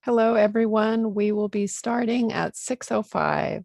Hello, everyone. We will be starting at 6:05.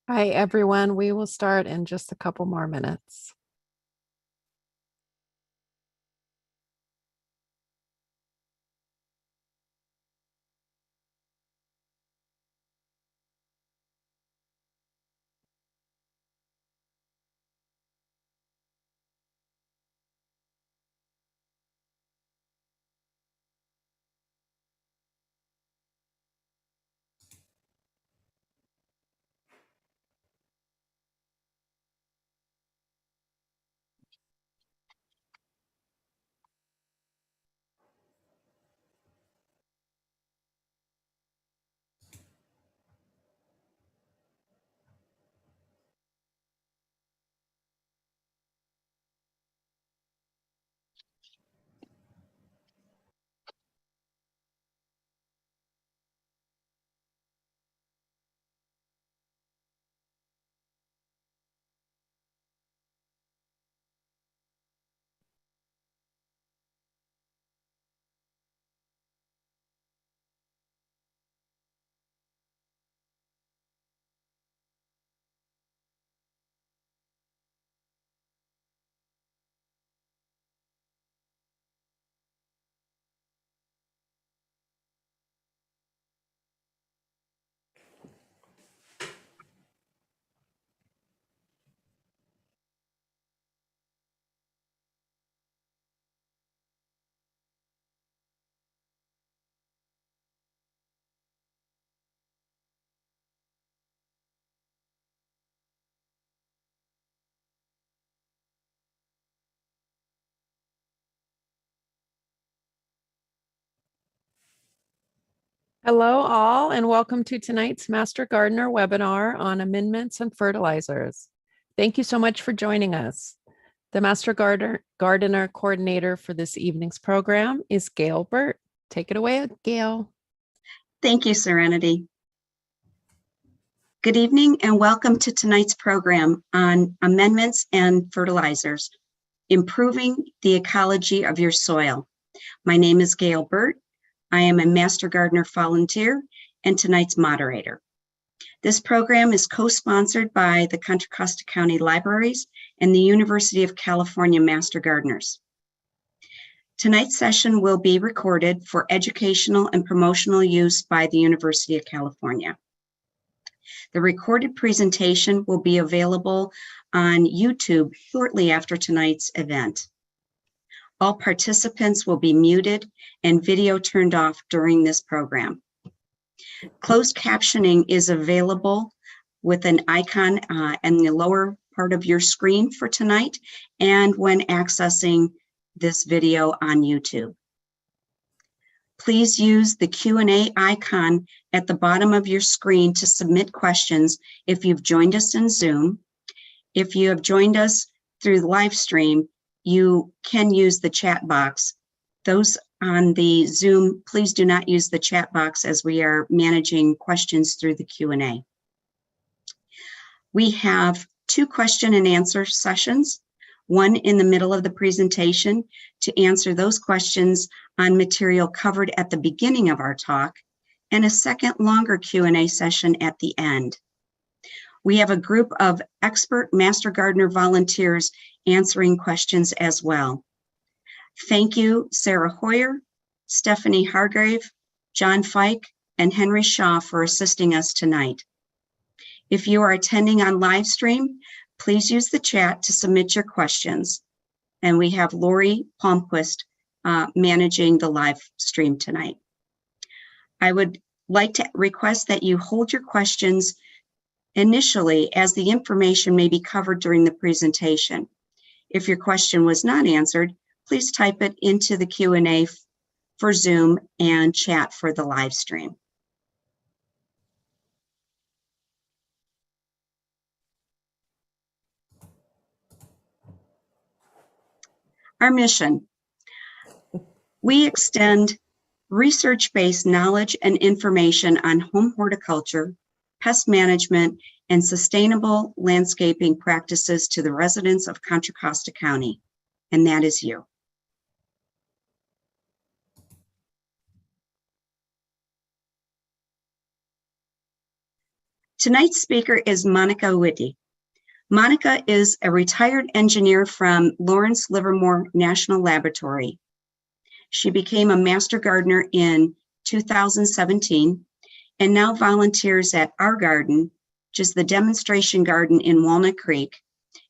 Hi, everyone. We will start in just a couple more minutes. Hello, all, and welcome to tonight's Master Gardener webinar on amendments and fertilizers. Thank you so much for joining us. The Master Gardener coordinator for this evening's program is Gail Burt. Take it away, Gail. Thank you, Serenity. Good evening and welcome to tonight's program on amendments and fertilizers, improving the ecology of your soil. My name is Gail Burt. I am a Master Gardener volunteer and tonight's moderator. This program is co-sponsored by the Contra Costa County Libraries and the University of California Master Gardeners. Tonight's session will be recorded for educational and promotional use by the University of California. The recorded presentation will be available on YouTube shortly after tonight's event. All participants will be muted and video turned off during this program. Closed captioning is available with an icon in the lower part of your screen for tonight and when accessing this video on YouTube. Please use the Q&A icon at the bottom of your screen to submit questions if you've joined us in Zoom. If you have joined us through the live stream, you can use the chat box. Those on the Zoom, please do not use the chat box as we are managing questions through the Q&A. We have 2 question and answer sessions, one in the middle of the presentation to answer those questions on material covered at the beginning of our talk, and a second longer Q&A session at the end. We have a group of expert Master Gardener volunteers answering questions as well. Thank you, Sarah Hoyer, Stephanie Hargrave, John Fike, and Henry Shaw for assisting us tonight. If you are attending on live stream, please use the chat to submit your questions. And we have Lori Palmquist managing the live stream tonight. I would like to request that you hold your questions initially, as the information may be covered during the presentation. If your question was not answered, please type it into the Q&A for Zoom and chat for the live stream. Our mission: we extend research-based knowledge and information on home horticulture, pest management, and sustainable landscaping practices to the residents of Contra Costa County, and that is you. Tonight's speaker is Monika Witte. Monika is a retired engineer from Lawrence Livermore National Laboratory. She became a master gardener in 2017 and now volunteers at Our Garden, which is the demonstration garden in Walnut Creek,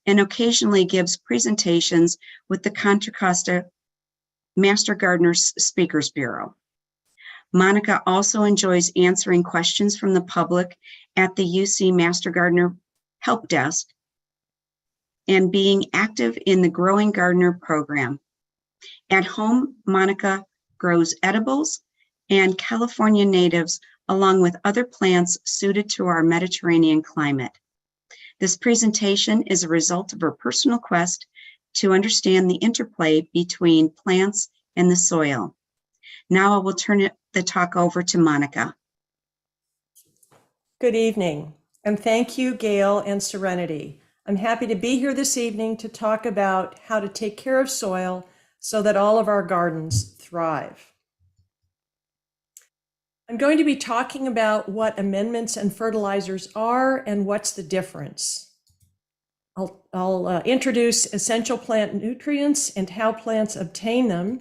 and occasionally gives presentations with the Contra Costa Master Gardeners Speakers Bureau. Monika also enjoys answering questions from the public at the UC Master Gardener Help Desk and being active in the Growing Gardener program. At home, Monika grows edibles and California natives along with other plants suited to our Mediterranean climate. This presentation is a result of her personal quest to understand the interplay between plants and the soil. Now I will turn the talk over to Monika. Good evening, and thank you, Gail and Serenity. I'm happy to be here this evening to talk about how to take care of soil so that all of our gardens thrive. I'm going to be talking about what amendments and fertilizers are and what's the difference. I'll introduce essential plant nutrients and how plants obtain them.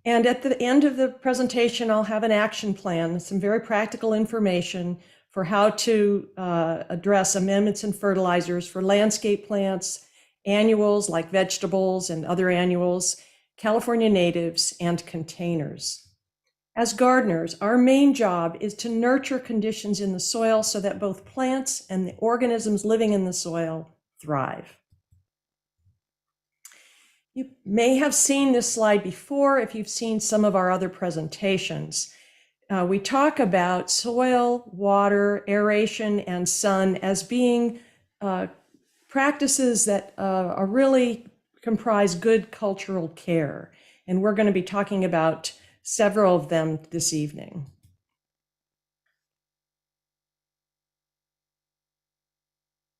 And at the end of the presentation, I'll have an action plan, some very practical information for how to address amendments and fertilizers for landscape plants, annuals like vegetables and other annuals, California natives, and containers. As gardeners, our main job is to nurture conditions in the soil so that both plants and the organisms living in the soil thrive. You may have seen this slide before if you've seen some of our other presentations. We talk about soil, water, aeration, and sun as being practices that are really comprise good cultural care. And we're going to be talking about several of them this evening.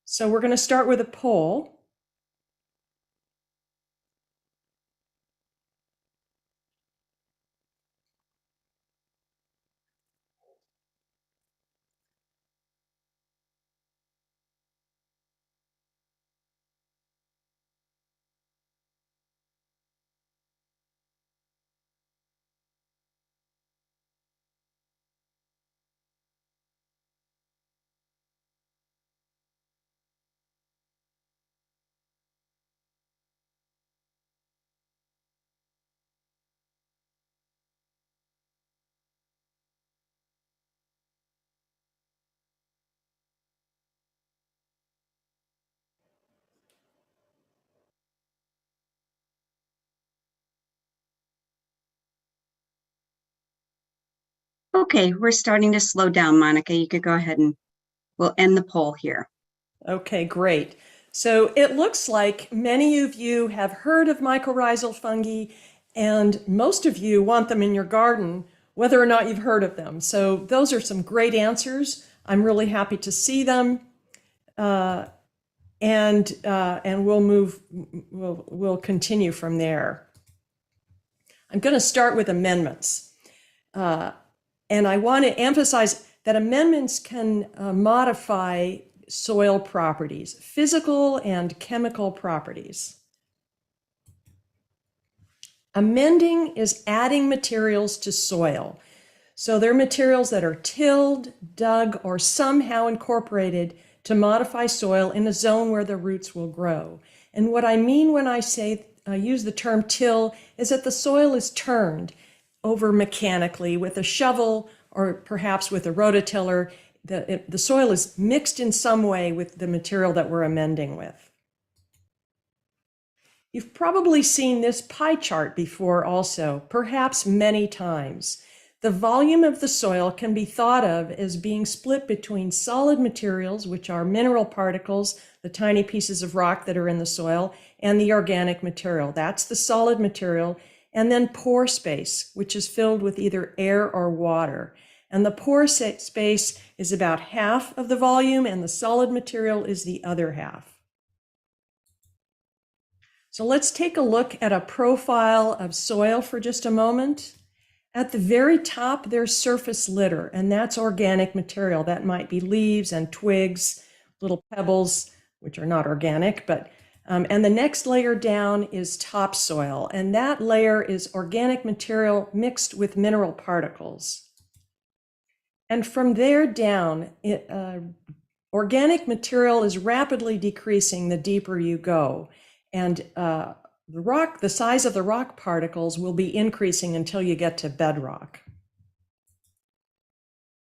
So we're going to start with a poll. Okay, we're starting to slow down, Monika. You could go ahead and we'll end the poll here. Okay, great. So it looks like many of you have heard of mycorrhizal fungi, and most of you want them in your garden, whether or not you've heard of them. So those are some great answers. I'm really happy to see them. And we'll continue from there. I'm going to start with amendments. And I want to emphasize that amendments can modify soil properties, physical and chemical properties. Amending is adding materials to soil. So they're materials that are tilled, dug, or somehow incorporated to modify soil in a zone where the roots will grow. And what I mean when I say use the term till is that the soil is turned over mechanically with a shovel or perhaps with a rototiller. The soil is mixed in some way with the material that we're amending with. You've probably seen this pie chart before also, perhaps many times. The volume of the soil can be thought of as being split between solid materials, which are mineral particles, the tiny pieces of rock that are in the soil, and the organic material. That's the solid material. And then pore space, which is filled with either air or water. And the pore space is about half of the volume, and the solid material is the other half. So let's take a look at a profile of soil for just a moment. At the very top, there's surface litter, and that's organic material. That might be leaves and twigs, little pebbles, which are not organic, but and the next layer down is topsoil, and that layer is organic material mixed with mineral particles. And from there down, organic material is rapidly decreasing the deeper you go. And the size of the rock particles will be increasing until you get to bedrock.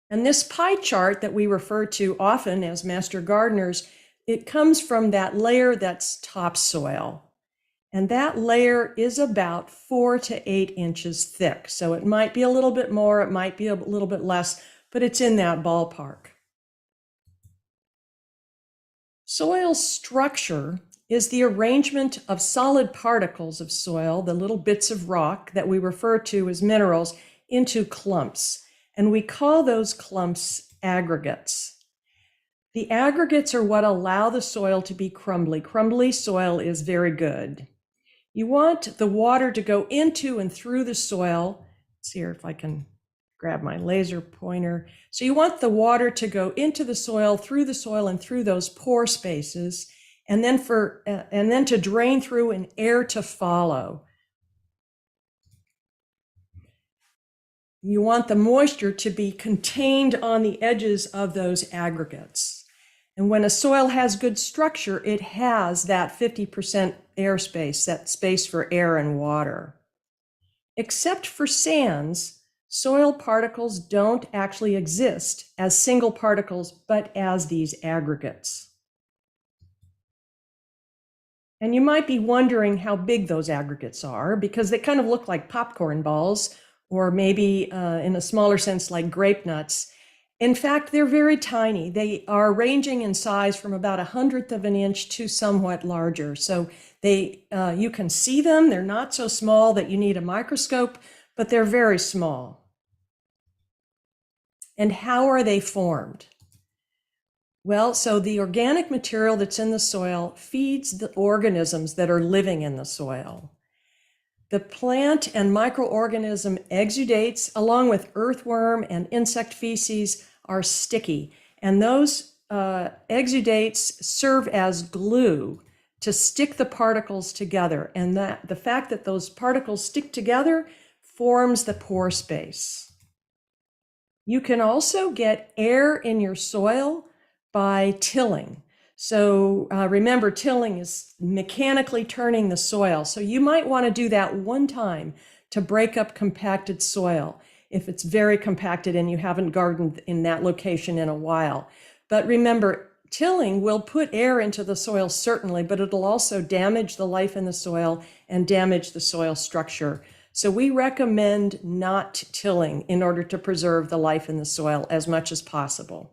And this pie chart that we refer to often as master gardeners, it comes from that layer that's topsoil. And that layer is about 4 to 8 inches thick. So it might be a little bit more, it might be a little bit less, but it's in that ballpark. Soil structure is the arrangement of solid particles of soil, the little bits of rock that we refer to as minerals, into clumps. And we call those clumps aggregates. The aggregates are what allow the soil to be crumbly. Crumbly soil is very good. You want the water to go into and through the soil. Let's see here if I can grab my laser pointer. So you want the water to go into the soil, and through those pore spaces, and then to drain through and air to follow. You want the moisture to be contained on the edges of those aggregates. And when a soil has good structure, it has that 50% airspace, that space for air and water. Except for sands, soil particles don't actually exist as single particles, but as these aggregates. And you might be wondering how big those aggregates are, because they kind of look like popcorn balls, or maybe in a smaller sense like grape nuts. In fact, they're very tiny. They are ranging in size from about 1/100 of an inch to somewhat larger. So you can see them. They're not so small that you need a microscope, but they're very small. And how are they formed? Well, so the organic material that's in the soil feeds the organisms that are living in the soil. The plant and microorganism exudates, along with earthworm and insect feces, are sticky. And those exudates serve as glue to stick the particles together. And the fact that those particles stick together forms the pore space. You can also get air in your soil by tilling. So remember, tilling is mechanically turning the soil. So you might want to do that one time to break up compacted soil if it's very compacted and you haven't gardened in that location in a while. But remember, tilling will put air into the soil certainly, but it'll also damage the life in the soil and damage the soil structure. So we recommend not tilling in order to preserve the life in the soil as much as possible.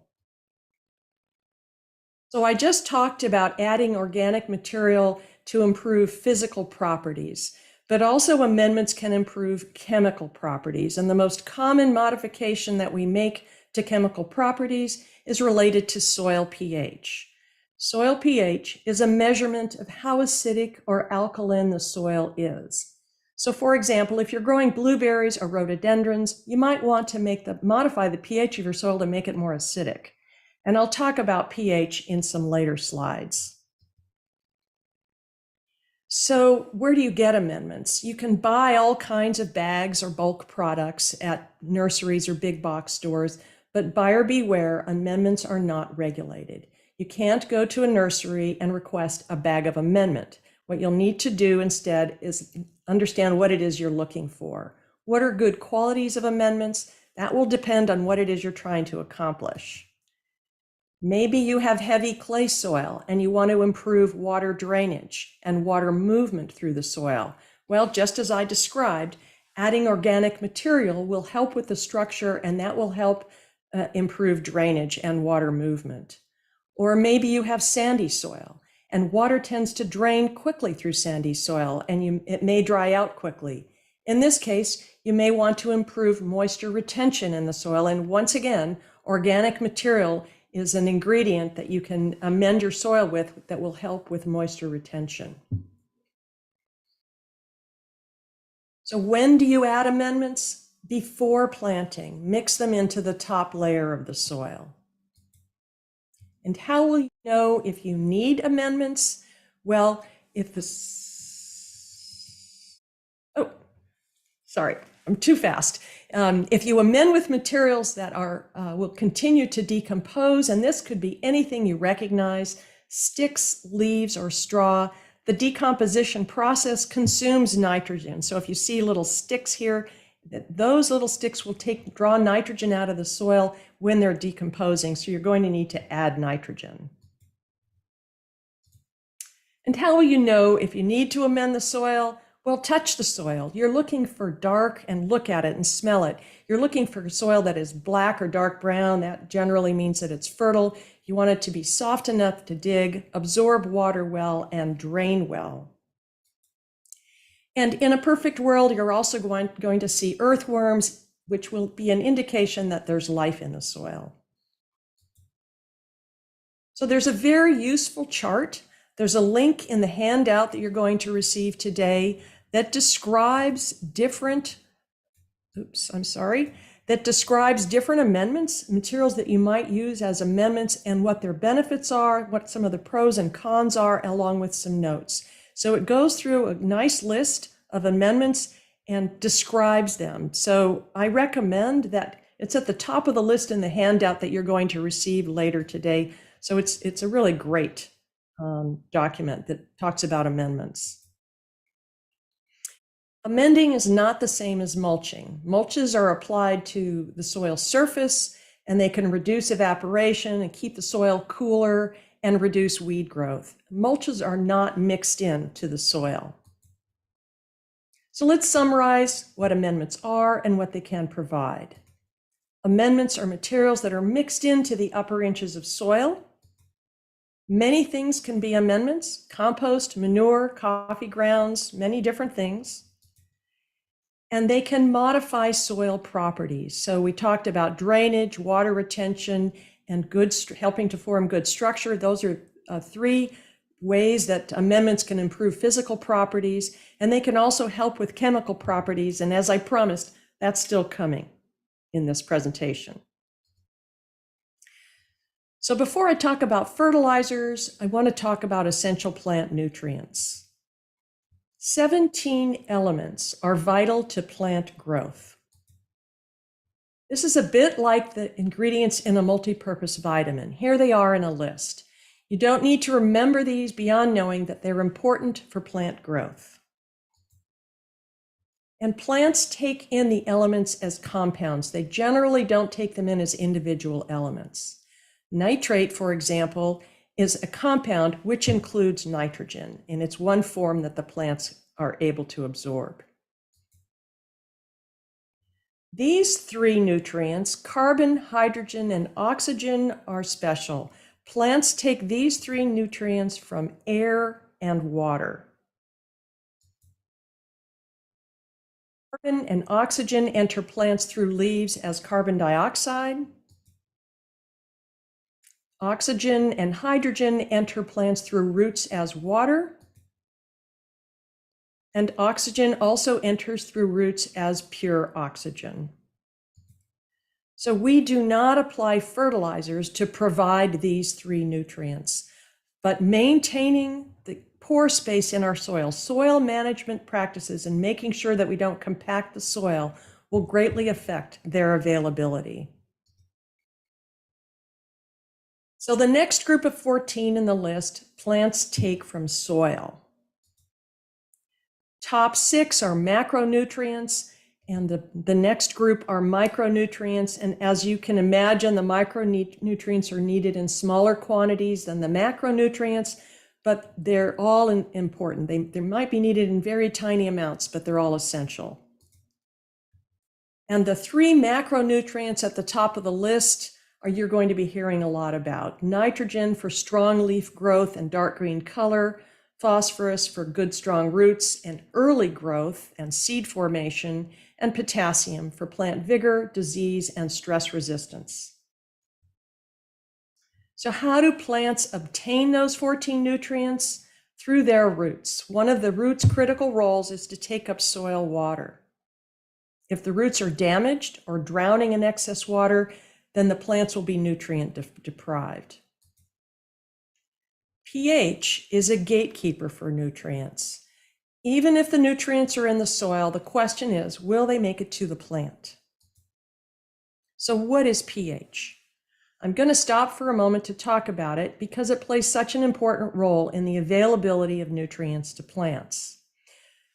So I just talked about adding organic material to improve physical properties, but also amendments can improve chemical properties. And the most common modification that we make to chemical properties is related to soil pH. Soil pH is a measurement of how acidic or alkaline the soil is. So for example, if you're growing blueberries or rhododendrons, you might want to modify the pH of your soil to make it more acidic. And I'll talk about pH in some later slides. So where do you get amendments? You can buy all kinds of bags or bulk products at nurseries or big box stores, but buyer beware, amendments are not regulated. You can't go to a nursery and request a bag of amendment. What you'll need to do instead is understand what it is you're looking for. What are good qualities of amendments? That will depend on what it is you're trying to accomplish. Maybe you have heavy clay soil and you want to improve water drainage and water movement through the soil. Well, just as I described, adding organic material will help with the structure, and that will help improve drainage and water movement. Or maybe you have sandy soil and water tends to drain quickly through sandy soil, and it may dry out quickly. In this case, you may want to improve moisture retention in the soil. And once again, organic material is an ingredient that you can amend your soil with that will help with moisture retention. So when do you add amendments? Before planting. Mix them into the top layer of the soil. And how will you know if you need amendments? Well, sorry, I'm too fast. If you amend with materials that will continue to decompose, and this could be anything you recognize, sticks, leaves, or straw, the decomposition process consumes nitrogen. So if you see little sticks here, those little sticks will draw nitrogen out of the soil when they're decomposing. So you're going to need to add nitrogen. And how will you know if you need to amend the soil? Well, touch the soil. You're looking for dark and look at it and smell it. You're looking for soil that is black or dark brown. That generally means that it's fertile. You want it to be soft enough to dig, absorb water well, and drain well. And in a perfect world, you're also going to see earthworms, which will be an indication that there's life in the soil. So there's a very useful chart. There's a link in the handout that you're going to receive today that describes different amendments, materials that you might use as amendments, and what their benefits are, what some of the pros and cons are, along with some notes. So it goes through a nice list of amendments and describes them. So I recommend that it's at the top of the list in the handout that you're going to receive later today. So it's a really great document that talks about amendments. Amending is not the same as mulching. Mulches are applied to the soil surface, and they can reduce evaporation and keep the soil cooler and reduce weed growth. Mulches are not mixed into the soil. So let's summarize what amendments are and what they can provide. Amendments are materials that are mixed into the upper inches of soil. Many things can be amendments: compost, manure, coffee grounds, many different things. And they can modify soil properties. So we talked about drainage, water retention, and helping to form good structure. Those are three ways that amendments can improve physical properties, and they can also help with chemical properties. And as I promised, that's still coming in this presentation. So before I talk about fertilizers, I want to talk about essential plant nutrients. 17 elements are vital to plant growth. This is a bit like the ingredients in a multi-purpose vitamin. Here they are in a list. You don't need to remember these beyond knowing that they're important for plant growth. And plants take in the elements as compounds. They generally don't take them in as individual elements. Nitrate, for example, is a compound which includes nitrogen, and it's one form that the plants are able to absorb. These three nutrients, carbon, hydrogen, and oxygen, are special. Plants take these three nutrients from air and water. Carbon and oxygen enter plants through leaves as carbon dioxide. Oxygen and hydrogen enter plants through roots as water. And oxygen also enters through roots as pure oxygen. So we do not apply fertilizers to provide these three nutrients, but maintaining the pore space in our soil, soil management practices, and making sure that we don't compact the soil will greatly affect their availability. So the next group of 14 in the list, plants take from soil. Top 6 are macronutrients, and the next group are micronutrients. And as you can imagine, the micronutrients are needed in smaller quantities than the macronutrients, but they're all important. They might be needed in very tiny amounts, but they're all essential. And the 3 macronutrients at the top of the list are you're going to be hearing a lot about. Nitrogen for strong leaf growth and dark green color, phosphorus for good strong roots and early growth and seed formation, and potassium for plant vigor, disease, and stress resistance. So how do plants obtain those 14 nutrients? Through their roots. One of the roots' critical roles is to take up soil water. If the roots are damaged or drowning in excess water, then the plants will be nutrient deprived. pH is a gatekeeper for nutrients. Even if the nutrients are in the soil, the question is, will they make it to the plant? So what is pH? I'm going to stop for a moment to talk about it because it plays such an important role in the availability of nutrients to plants.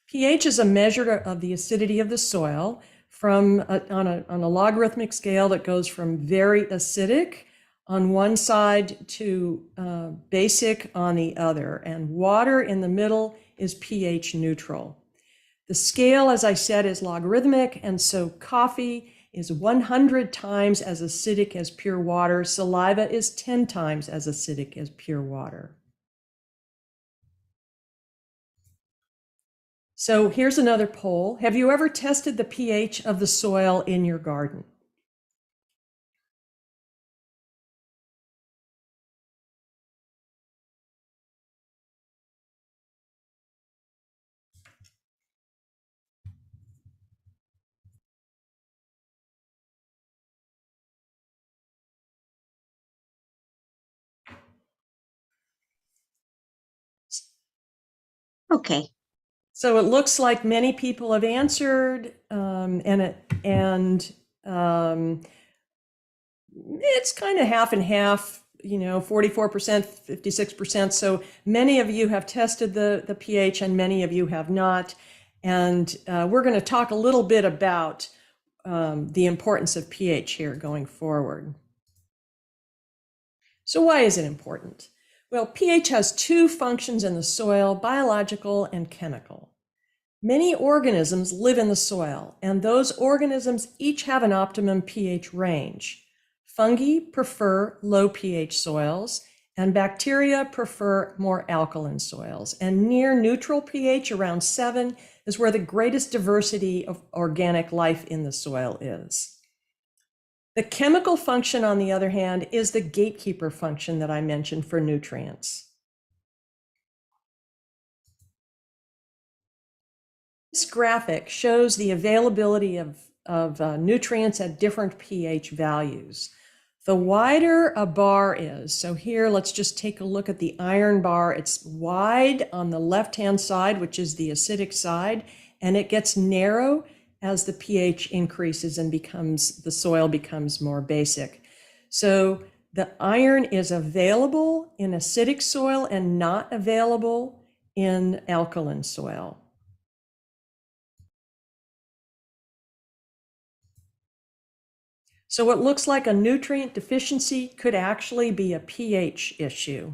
pH is a measure of the acidity of the soil on a logarithmic scale that goes from very acidic on one side to basic on the other, and water in the middle is pH neutral. The scale, as I said, is logarithmic, and so coffee is 100 times as acidic as pure water. Saliva is 10 times as acidic as pure water. So here's another poll. Have you ever tested the pH of the soil in your garden? Okay. So it looks like many people have answered, it's kind of half and half, 44%, 56%. So many of you have tested the pH and many of you have not. And we're going to talk a little bit about the importance of pH here going forward. So why is it important? Well, pH has 2 functions in the soil, biological and chemical. Many organisms live in the soil, and those organisms each have an optimum pH range. Fungi prefer low pH soils, and bacteria prefer more alkaline soils. And near neutral pH, around 7, is where the greatest diversity of organic life in the soil is. The chemical function, on the other hand, is the gatekeeper function that I mentioned for nutrients. This graphic shows the availability of nutrients at different pH values. The wider a bar is, so here let's just take a look at the iron bar. It's wide on the left-hand side, which is the acidic side, and it gets narrow as the pH increases and the soil becomes more basic. So the iron is available in acidic soil and not available in alkaline soil. So what looks like a nutrient deficiency could actually be a pH issue.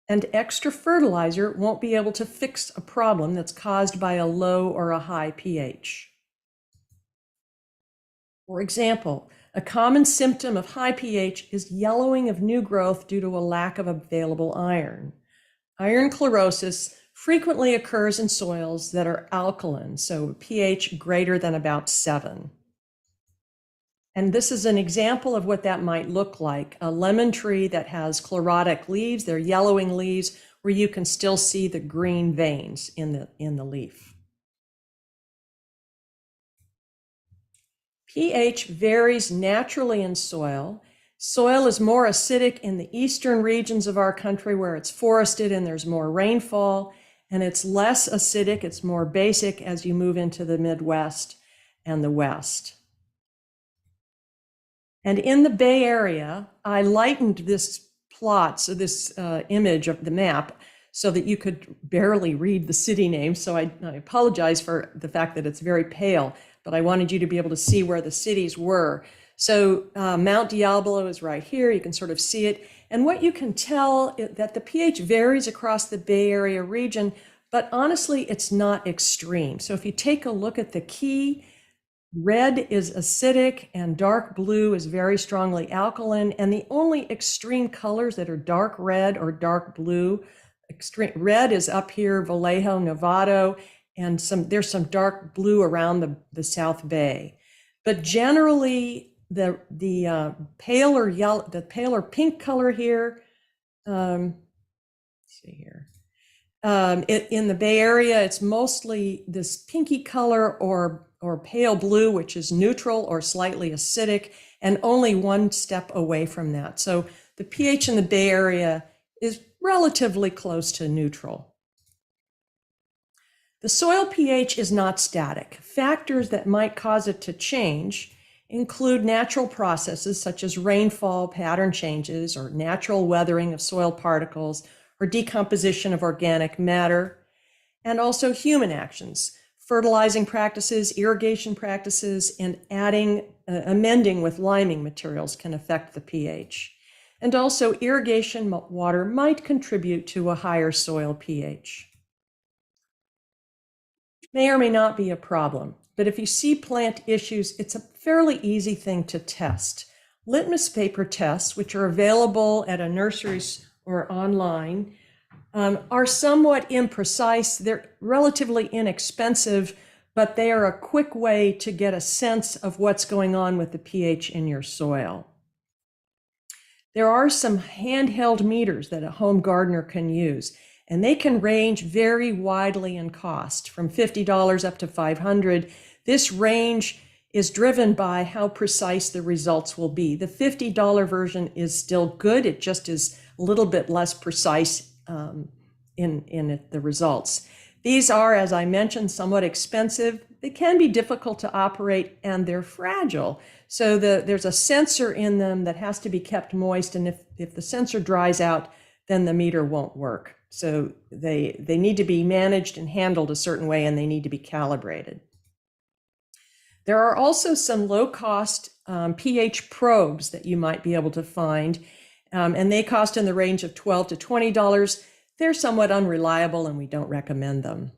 And extra fertilizer won't be able to fix a problem that's caused by a low or a high pH. For example, a common symptom of high pH is yellowing of new growth due to a lack of available iron. Iron chlorosis frequently occurs in soils that are alkaline, so pH greater than about 7. And this is an example of what that might look like. A lemon tree that has chlorotic leaves, they're yellowing leaves where you can still see the green veins in the leaf. pH varies naturally in soil. Soil is more acidic in the eastern regions of our country where it's forested and there's more rainfall, and it's less acidic, it's more basic as you move into the Midwest and the West. And in the Bay Area, I lightened this plot, so this image of the map, so that you could barely read the city names. So I apologize for the fact that it's very pale, but I wanted you to be able to see where the cities were. So Mount Diablo is right here. You can sort of see it. And what you can tell is that the pH varies across the Bay Area region, but honestly, it's not extreme. So if you take a look at the key, red is acidic and dark blue is very strongly alkaline. And the only extreme colors that are dark red or dark blue, extreme red is up here, Vallejo, Novato, and there's some dark blue around the South Bay. But generally, the paler yellow, the paler pink color here, let's see here. In the Bay Area, it's mostly this pinky color or pale blue, which is neutral or slightly acidic, and only one step away from that. So the pH in the Bay Area is relatively close to neutral. The soil pH is not static. Factors that might cause it to change include natural processes such as rainfall pattern changes or natural weathering of soil particles or decomposition of organic matter, and also human actions, fertilizing practices, irrigation practices, and amending with liming materials can affect the pH. And also irrigation water might contribute to a higher soil pH. May or may not be a problem, but if you see plant issues, it's a fairly easy thing to test. Litmus paper tests, which are available at a nurseries or online, are somewhat imprecise. They're relatively inexpensive, but they are a quick way to get a sense of what's going on with the pH in your soil. There are some handheld meters that a home gardener can use, and they can range very widely in cost, from $50 up to $500. This range is driven by how precise the results will be. The $50 version is still good. It just is a little bit less precise in the results. These are, as I mentioned, somewhat expensive. They can be difficult to operate, and they're fragile. So there's a sensor in them that has to be kept moist, and if the sensor dries out, then the meter won't work. So they need to be managed and handled a certain way, and they need to be calibrated. There are also some low-cost pH probes that you might be able to find, and they cost in the range of $12 to $20. They're somewhat unreliable, and we don't recommend them.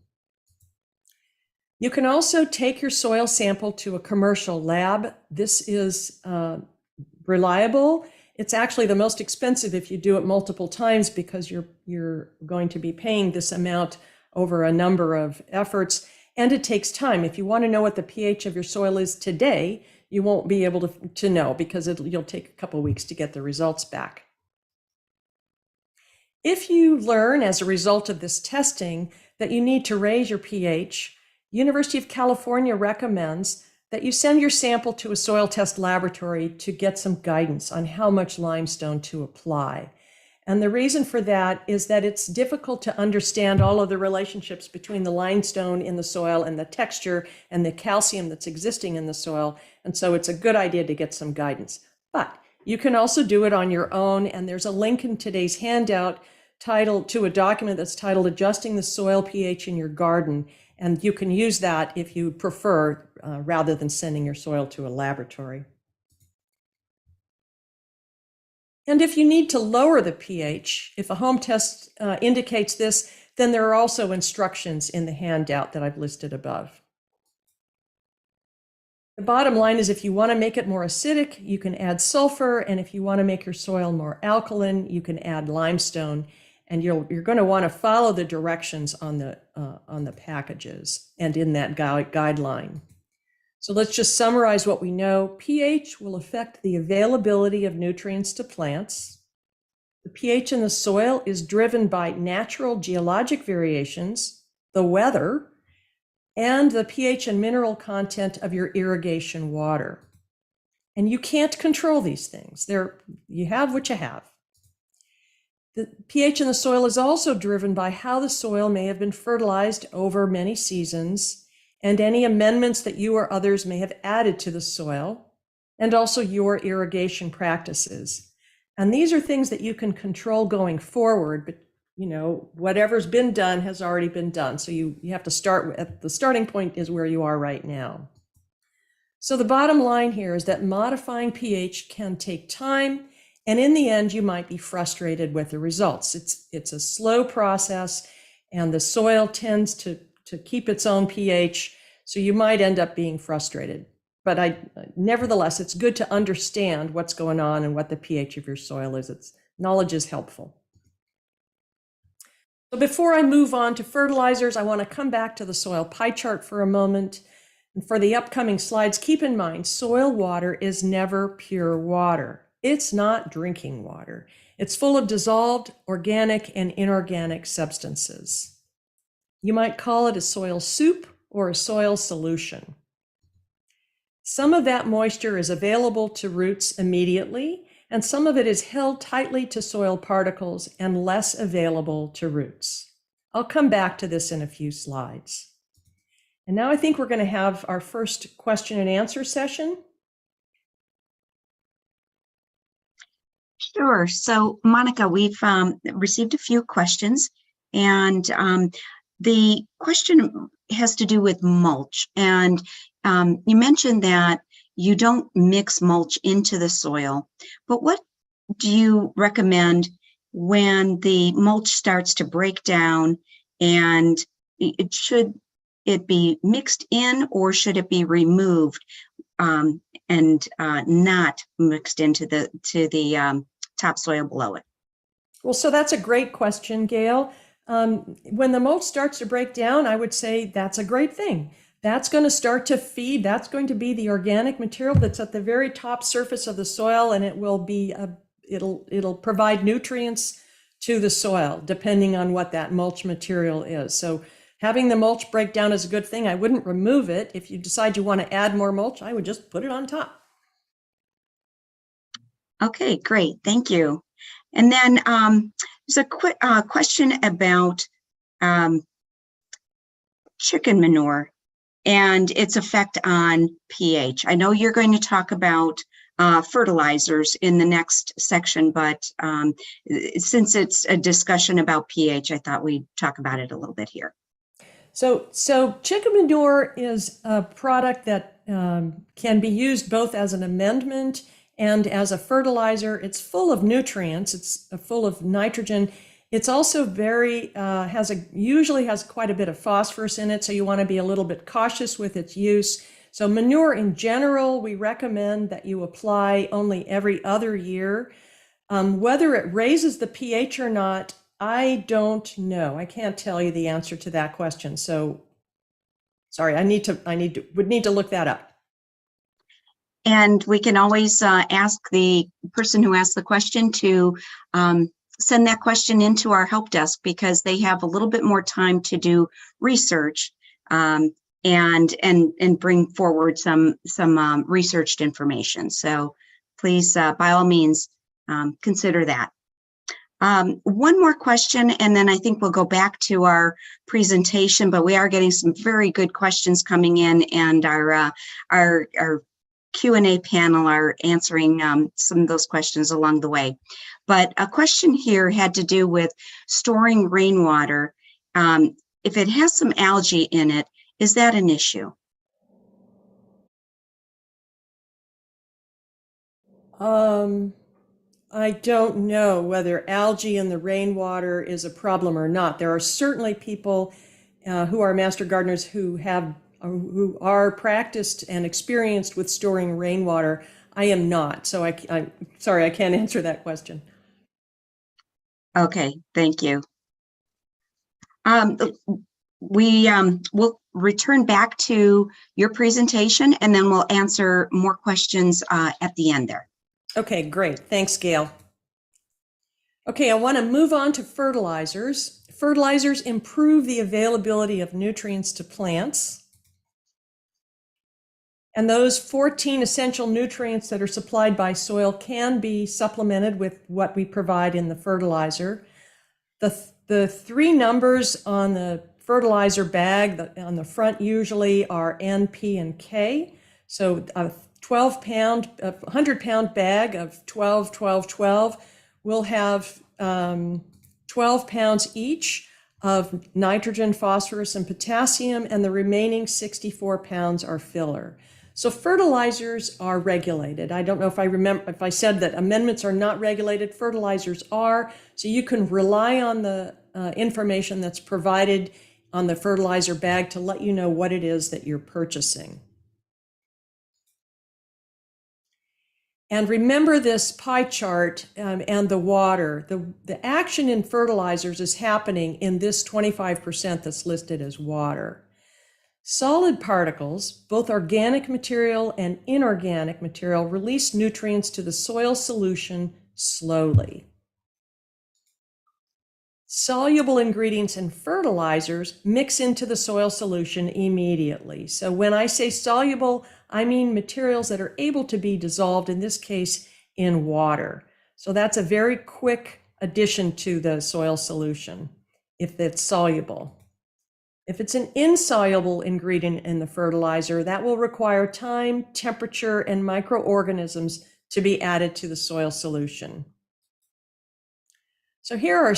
You can also take your soil sample to a commercial lab. This is reliable. It's actually the most expensive if you do it multiple times because you're going to be paying this amount over a number of efforts, and it takes time. If you want to know what the pH of your soil is today, you won't be able to know because you'll take a couple weeks to get the results back. If you learn as a result of this testing that you need to raise your pH, University of California recommends that you send your sample to a soil test laboratory to get some guidance on how much limestone to apply. And the reason for that is that it's difficult to understand all of the relationships between the limestone in the soil and the texture and the calcium that's existing in the soil. And so it's a good idea to get some guidance. But you can also do it on your own. And there's a link in today's handout to a document that's titled Adjusting the Soil pH in Your Garden. And you can use that if you prefer, rather than sending your soil to a laboratory. And if you need to lower the pH, if a home test indicates this, then there are also instructions in the handout that I've listed above. The bottom line is if you want to make it more acidic, you can add sulfur, and if you want to make your soil more alkaline, you can add limestone. And you're going to want to follow the directions on the packages and in that guideline. So let's just summarize what we know. pH will affect the availability of nutrients to plants. The pH in the soil is driven by natural geologic variations, the weather, and the pH and mineral content of your irrigation water. And you can't control these things. You have what you have. The pH in the soil is also driven by how the soil may have been fertilized over many seasons and any amendments that you or others may have added to the soil, and also your irrigation practices. And these are things that you can control going forward, but whatever's been done has already been done. So you have to start at the starting point is where you are right now. So the bottom line here is that modifying pH can take time, and in the end, you might be frustrated with the results. It's a slow process, and the soil tends to keep its own pH, so you might end up being frustrated. But nevertheless, it's good to understand what's going on and what the pH of your soil is. Knowledge is helpful. So before I move on to fertilizers, I want to come back to the soil pie chart for a moment. And for the upcoming slides, keep in mind, soil water is never pure water. It's not drinking water. It's full of dissolved organic and inorganic substances. You might call it a soil soup or a soil solution. Some of that moisture is available to roots immediately, and some of it is held tightly to soil particles and less available to roots. I'll come back to this in a few slides. And now I think we're going to have our first question and answer session. Sure. So, Monika, we've received a few questions, and the question has to do with mulch. And you mentioned that you don't mix mulch into the soil, but what do you recommend when the mulch starts to break down, and should it be mixed in or should it be removed and not mixed into the topsoil below it? Well, so that's a great question, Gail. When the mulch starts to break down, I would say that's a great thing. That's going to start to feed. That's going to be the organic material that's at the very top surface of the soil, and it will be it'll provide nutrients to the soil depending on what that mulch material is. So having the mulch break down is a good thing. I wouldn't remove it. If you decide you want to add more mulch, I would just put it on top. Okay, great. Thank you. And then there's a quick question about chicken manure and its effect on pH. I know you're going to talk about fertilizers in the next section, but since it's a discussion about pH, I thought we'd talk about it a little bit here. So chicken manure is a product that can be used both as an amendment and as a fertilizer. It's full of nutrients. It's full of nitrogen. It's also usually has quite a bit of phosphorus in it, so you want to be a little bit cautious with its use. So manure in general, we recommend that you apply only every other year. Whether it raises the pH or not, I don't know. I can't tell you the answer to that question. So sorry, would need to look that up. And we can always ask the person who asked the question to send that question into our help desk, because they have a little bit more time to do research and bring forward some researched information. So please, by all means, consider that. One more question, and then I think we'll go back to our presentation, but we are getting some very good questions coming in, and our Q&A panel are answering some of those questions along the way. But a question here had to do with storing rainwater. If it has some algae in it, is that an issue? I don't know whether algae in the rainwater is a problem or not. There are certainly people who are master gardeners who have who are practiced and experienced with storing rainwater. I am not, so I'm sorry, I can't answer that question. Okay, thank you. We'll return back to your presentation and then we'll answer more questions at the end there. Okay, great. Thanks, Gail. Okay, I want to move on to fertilizers. Fertilizers improve the availability of nutrients to plants. And those 14 essential nutrients that are supplied by soil can be supplemented with what we provide in the fertilizer. The three numbers on the fertilizer bag on the front usually are N, P, and K. So a 100-pound bag of 12, 12, 12 will have 12 pounds each of nitrogen, phosphorus, and potassium, and the remaining 64 pounds are filler. So fertilizers are regulated. I don't know if I said that amendments are not regulated, fertilizers are. So you can rely on the information that's provided on the fertilizer bag to let you know what it is that you're purchasing. And remember this pie chart and the water. The action in fertilizers is happening in this 25% that's listed as water. Solid particles, both organic material and inorganic material, release nutrients to the soil solution slowly. Soluble ingredients in fertilizers mix into the soil solution immediately. So when I say soluble, I mean materials that are able to be dissolved, in this case, in water. So that's a very quick addition to the soil solution if it's soluble. If it's an insoluble ingredient in the fertilizer, that will require time, temperature, and microorganisms to be added to the soil solution. So here are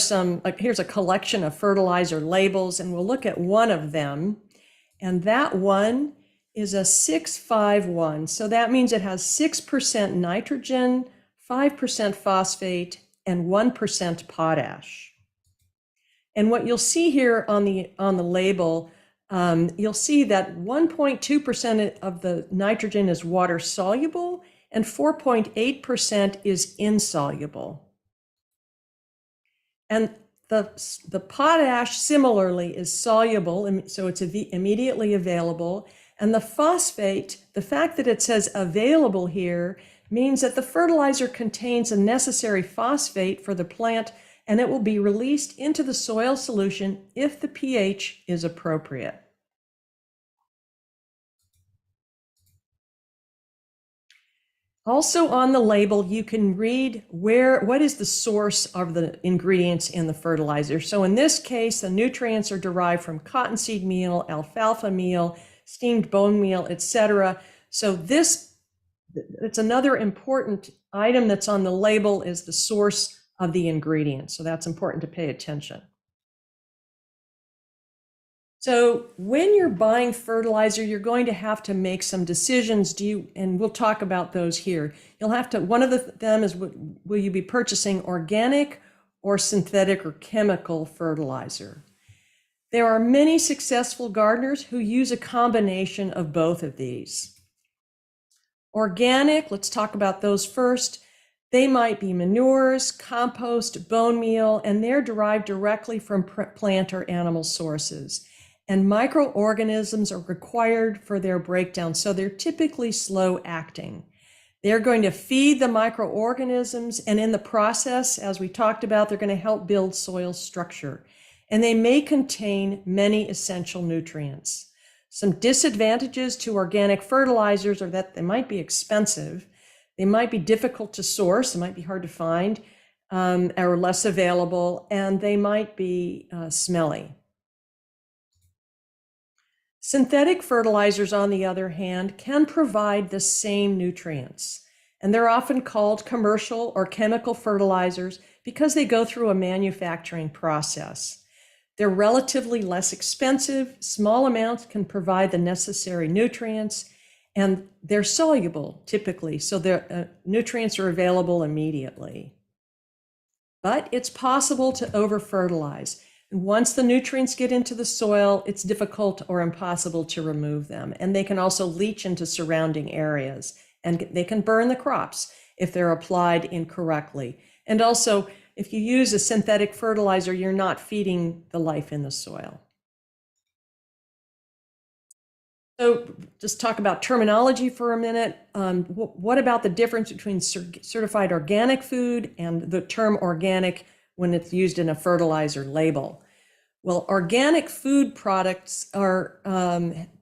here's a collection of fertilizer labels, and we'll look at one of them. And that one is a 651. So that means it has 6% nitrogen, 5% phosphate, and 1% potash. And what you'll see here on the label, you'll see that 1.2% of the nitrogen is water soluble and 4.8% is insoluble. And the potash similarly is soluble, so it's immediately available. And the phosphate, the fact that it says available here means that the fertilizer contains a necessary phosphate for the plant, and it will be released into the soil solution if the pH is appropriate. Also on the label, you can read what is the source of the ingredients in the fertilizer. So in this case, the nutrients are derived from cottonseed meal, alfalfa meal, steamed bone meal, etc. So it's another important item that's on the label is the source of the ingredients. So that's important to pay attention. So when you're buying fertilizer, you're going to have to make some decisions. And we'll talk about those here. You'll have to, one of them is, will you be purchasing organic or synthetic or chemical fertilizer? There are many successful gardeners who use a combination of both of these. Organic, let's talk about those first. They might be manures, compost, bone meal, and they're derived directly from plant or animal sources. And microorganisms are required for their breakdown, so they're typically slow acting. They're going to feed the microorganisms, and in the process, as we talked about, they're going to help build soil structure. And they may contain many essential nutrients. Some disadvantages to organic fertilizers are that they might be expensive, they might be difficult to source, they might be hard to find, or less available, and they might be smelly. Synthetic fertilizers, on the other hand, can provide the same nutrients, and they're often called commercial or chemical fertilizers because they go through a manufacturing process. They're relatively less expensive, small amounts can provide the necessary nutrients, and they're soluble typically, so their nutrients are available immediately. But it's possible to over-fertilize. Once the nutrients get into the soil, it's difficult or impossible to remove them. And they can also leach into surrounding areas, and they can burn the crops if they're applied incorrectly. And also, if you use a synthetic fertilizer, you're not feeding the life in the soil. So just talk about terminology for a minute. What about the difference between certified organic food and the term organic when it's used in a fertilizer label? Well, organic food products are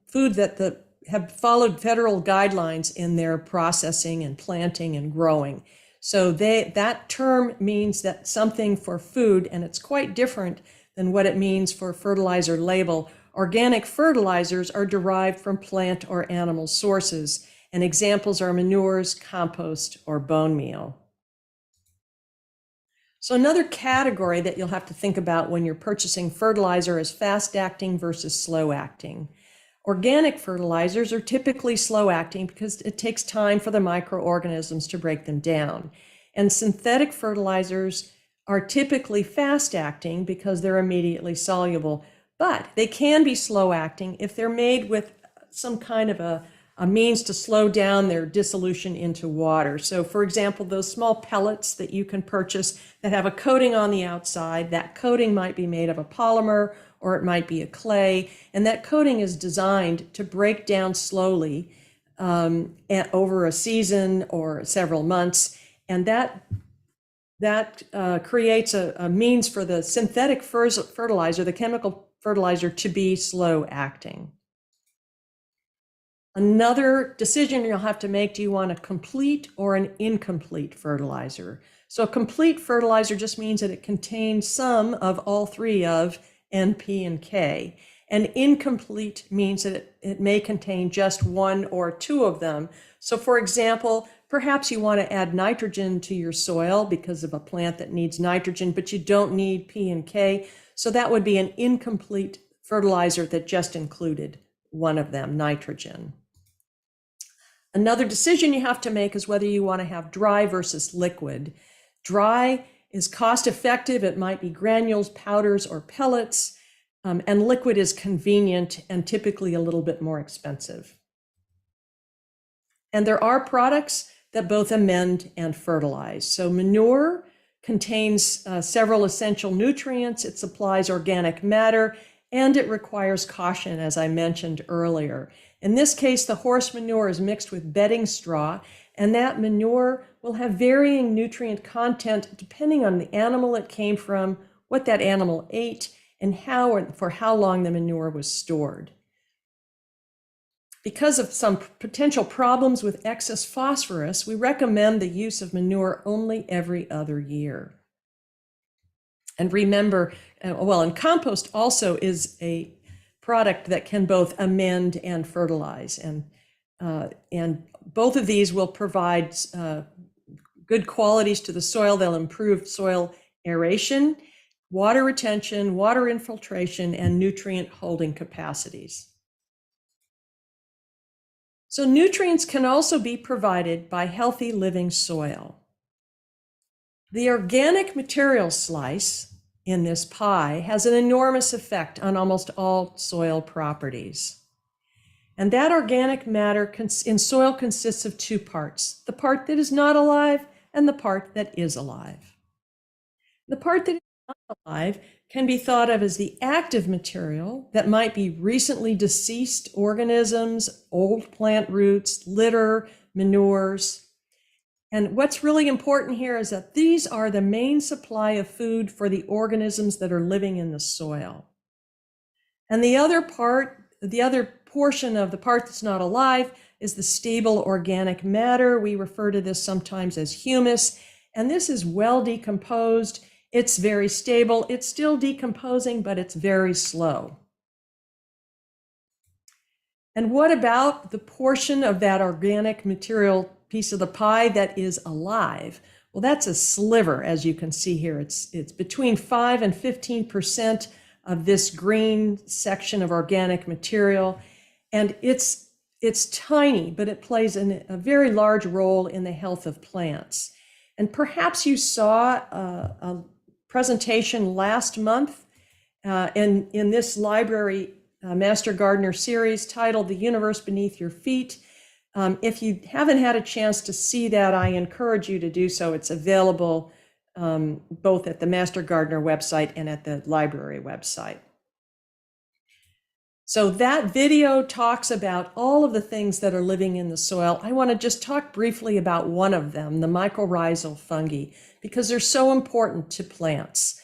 food that have followed federal guidelines in their processing and planting and growing. So that term means that something for food, and it's quite different than what it means for fertilizer label. Organic fertilizers are derived from plant or animal sources, and examples are manures, compost, or bone meal. So another category that you'll have to think about when you're purchasing fertilizer is fast-acting versus slow-acting. Organic fertilizers are typically slow-acting because it takes time for the microorganisms to break them down. And synthetic fertilizers are typically fast-acting because they're immediately soluble. But they can be slow-acting if they're made with some kind of a means to slow down their dissolution into water. So for example, those small pellets that you can purchase that have a coating on the outside, that coating might be made of a polymer or it might be a clay, and that coating is designed to break down slowly over a season or several months, and that creates a means for the synthetic fertilizer, the chemical fertilizer, to be slow acting. Another decision you'll have to make, do you want a complete or an incomplete fertilizer? So a complete fertilizer just means that it contains some of all three of N, P, and K. And incomplete means that it may contain just one or two of them. So for example, perhaps you want to add nitrogen to your soil because of a plant that needs nitrogen, but you don't need P and K. So that would be an incomplete fertilizer that just included one of them, nitrogen. Another decision you have to make is whether you want to have dry versus liquid. Dry is cost effective. It might be granules, powders, or pellets. And liquid is convenient and typically a little bit more expensive. And there are products that both amend and fertilize. So manure contains several essential nutrients. It supplies organic matter, and it requires caution, as I mentioned earlier. In this case, the horse manure is mixed with bedding straw, and that manure will have varying nutrient content depending on the animal it came from, what that animal ate, and how and for how long the manure was stored. Because of some potential problems with excess phosphorus, we recommend the use of manure only every other year. And remember, and compost also is a product that can both amend and fertilize. And both of these will provide good qualities to the soil. They'll improve soil aeration, water retention, water infiltration, and nutrient holding capacities. So nutrients can also be provided by healthy living soil. The organic material slice in this pie has an enormous effect on almost all soil properties. And that organic matter in soil consists of two parts, the part that is not alive and the part that is alive. The part that is not alive can be thought of as the active material that might be recently deceased organisms, old plant roots, litter, manures. And what's really important here is that these are the main supply of food for the organisms that are living in the soil. And the other portion of the part that's not alive is the stable organic matter. We refer to this sometimes as humus, and this is well decomposed. It's very stable. It's still decomposing, but it's very slow. And what about the portion of that organic material piece of the pie that is alive? Well, that's a sliver, as you can see here. It's between 5 and 15% of this green section of organic material. And it's tiny, but it plays a very large role in the health of plants. And perhaps you saw a presentation last month And in this library Master Gardener series titled The Universe Beneath Your Feet, if you haven't had a chance to see that, I encourage you to do so. It's available both at the Master Gardener website and at the library website. So that video talks about all of the things that are living in the soil. I want to just talk briefly about one of them, the mycorrhizal fungi, because they're so important to plants.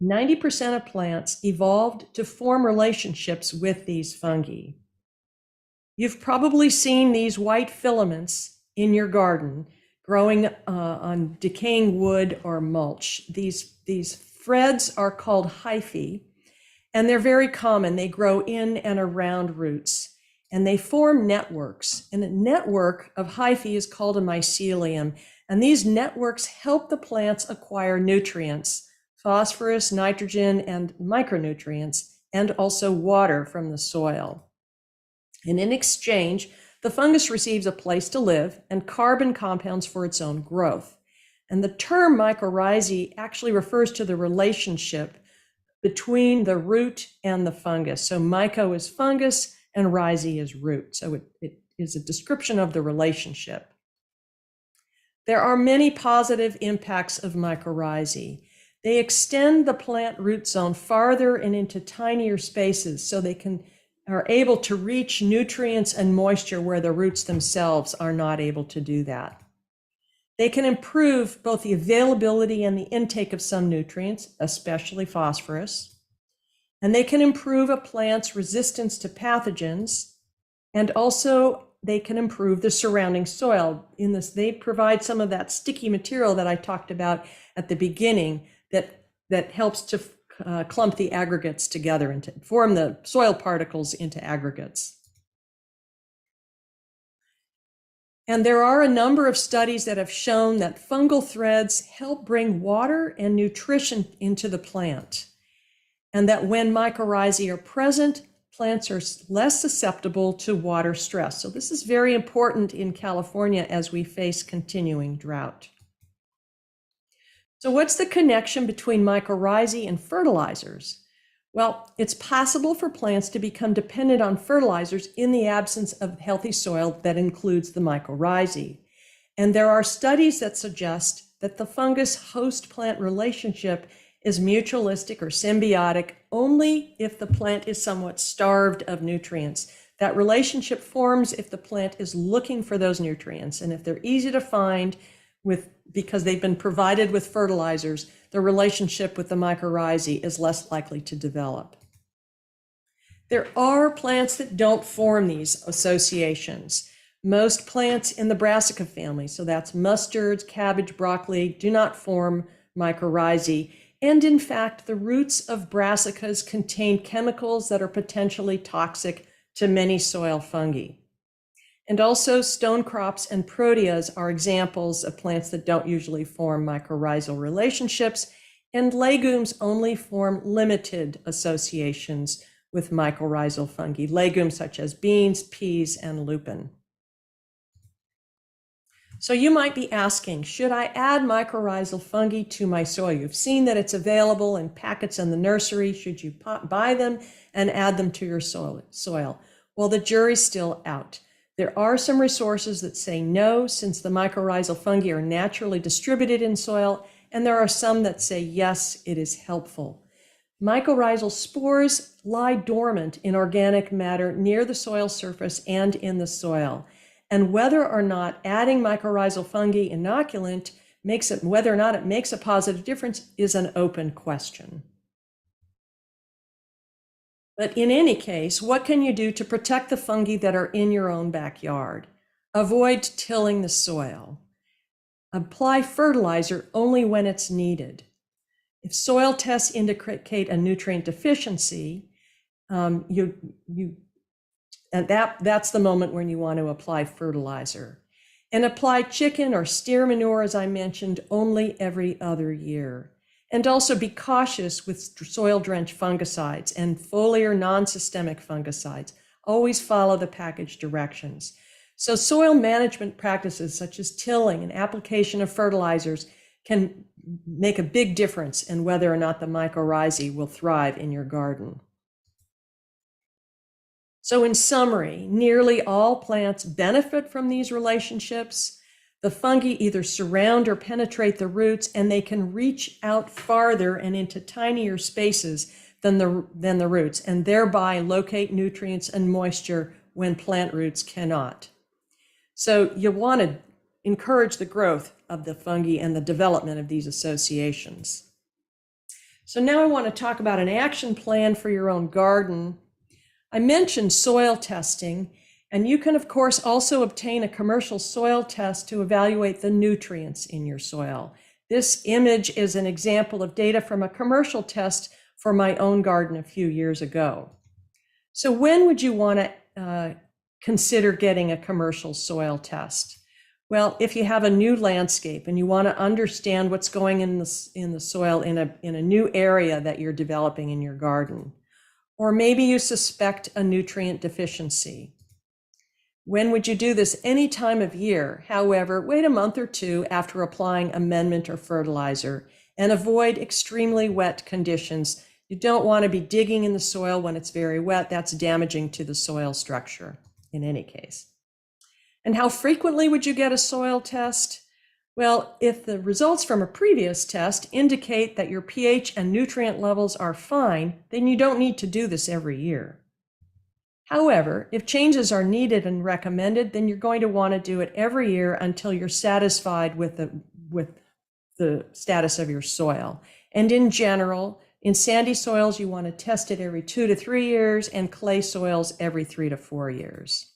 90% of plants evolved to form relationships with these fungi. You've probably seen these white filaments in your garden growing on decaying wood or mulch. These threads are called hyphae, and they're very common. They grow in and around roots, and they form networks. And a network of hyphae is called a mycelium. And these networks help the plants acquire nutrients, phosphorus, nitrogen, and micronutrients, and also water from the soil. And in exchange, the fungus receives a place to live and carbon compounds for its own growth. And the term mycorrhizae actually refers to the relationship between the root and the fungus. So myco is fungus and rhizae is root. So it is a description of the relationship. There are many positive impacts of mycorrhizae. They extend the plant root zone farther and into tinier spaces so they are able to reach nutrients and moisture where the roots themselves are not able to do that. They can improve both the availability and the intake of some nutrients, especially phosphorus. And they can improve a plant's resistance to pathogens. And also they can improve the surrounding soil. In this, they provide some of that sticky material that I talked about at the beginning that helps to clump the aggregates together and to form the soil particles into aggregates. And there are a number of studies that have shown that fungal threads help bring water and nutrition into the plant. And that when mycorrhizae are present, plants are less susceptible to water stress. So this is very important in California as we face continuing drought. So what's the connection between mycorrhizae and fertilizers? Well, it's possible for plants to become dependent on fertilizers in the absence of healthy soil that includes the mycorrhizae. And there are studies that suggest that the fungus-host-plant relationship is mutualistic or symbiotic only if the plant is somewhat starved of nutrients. That relationship forms if the plant is looking for those nutrients, and if they're easy to find because they've been provided with fertilizers, the relationship with the mycorrhizae is less likely to develop. There are plants that don't form these associations. Most plants in the brassica family, so that's mustards, cabbage, broccoli, do not form mycorrhizae. And in fact, the roots of brassicas contain chemicals that are potentially toxic to many soil fungi. And also stone crops and proteas are examples of plants that don't usually form mycorrhizal relationships, and legumes only form limited associations with mycorrhizal fungi, legumes such as beans, peas, and lupin. So you might be asking, should I add mycorrhizal fungi to my soil? You've seen that it's available in packets in the nursery. Should you buy them and add them to your soil? Well, the jury's still out. There are some resources that say no, since the mycorrhizal fungi are naturally distributed in soil, and there are some that say yes, it is helpful. Mycorrhizal spores lie dormant in organic matter near the soil surface and in the soil. And whether or not adding mycorrhizal fungi inoculant whether or not it makes a positive difference is an open question. But in any case, what can you do to protect the fungi that are in your own backyard? Avoid tilling the soil. Apply fertilizer only when it's needed. If soil tests indicate a nutrient deficiency, that's the moment when you want to apply fertilizer. And apply chicken or steer manure, as I mentioned, only every other year. And also be cautious with soil-drenched fungicides and foliar non-systemic fungicides. Always follow the package directions. So soil management practices such as tilling and application of fertilizers can make a big difference in whether or not the mycorrhizae will thrive in your garden. So in summary, nearly all plants benefit from these relationships. The fungi either surround or penetrate the roots, and they can reach out farther and into tinier spaces than the roots, and thereby locate nutrients and moisture when plant roots cannot. So you want to encourage the growth of the fungi and the development of these associations. So now I want to talk about an action plan for your own garden. I mentioned soil testing, and you can, of course, also obtain a commercial soil test to evaluate the nutrients in your soil. This image is an example of data from a commercial test for my own garden a few years ago. So when would you want to consider getting a commercial soil test? Well, if you have a new landscape and you want to understand what's going in the soil in a new area that you're developing in your garden, or maybe you suspect a nutrient deficiency. When would you do this? Any time of year. However, wait a month or two after applying amendment or fertilizer and avoid extremely wet conditions. You don't want to be digging in the soil when it's very wet. That's damaging to the soil structure in any case. And how frequently would you get a soil test? Well, if the results from a previous test indicate that your pH and nutrient levels are fine, then you don't need to do this every year. However, if changes are needed and recommended, then you're going to want to do it every year until you're satisfied with the status of your soil. And in general, in sandy soils, you want to test it every 2 to 3 years, and clay soils every 3 to 4 years.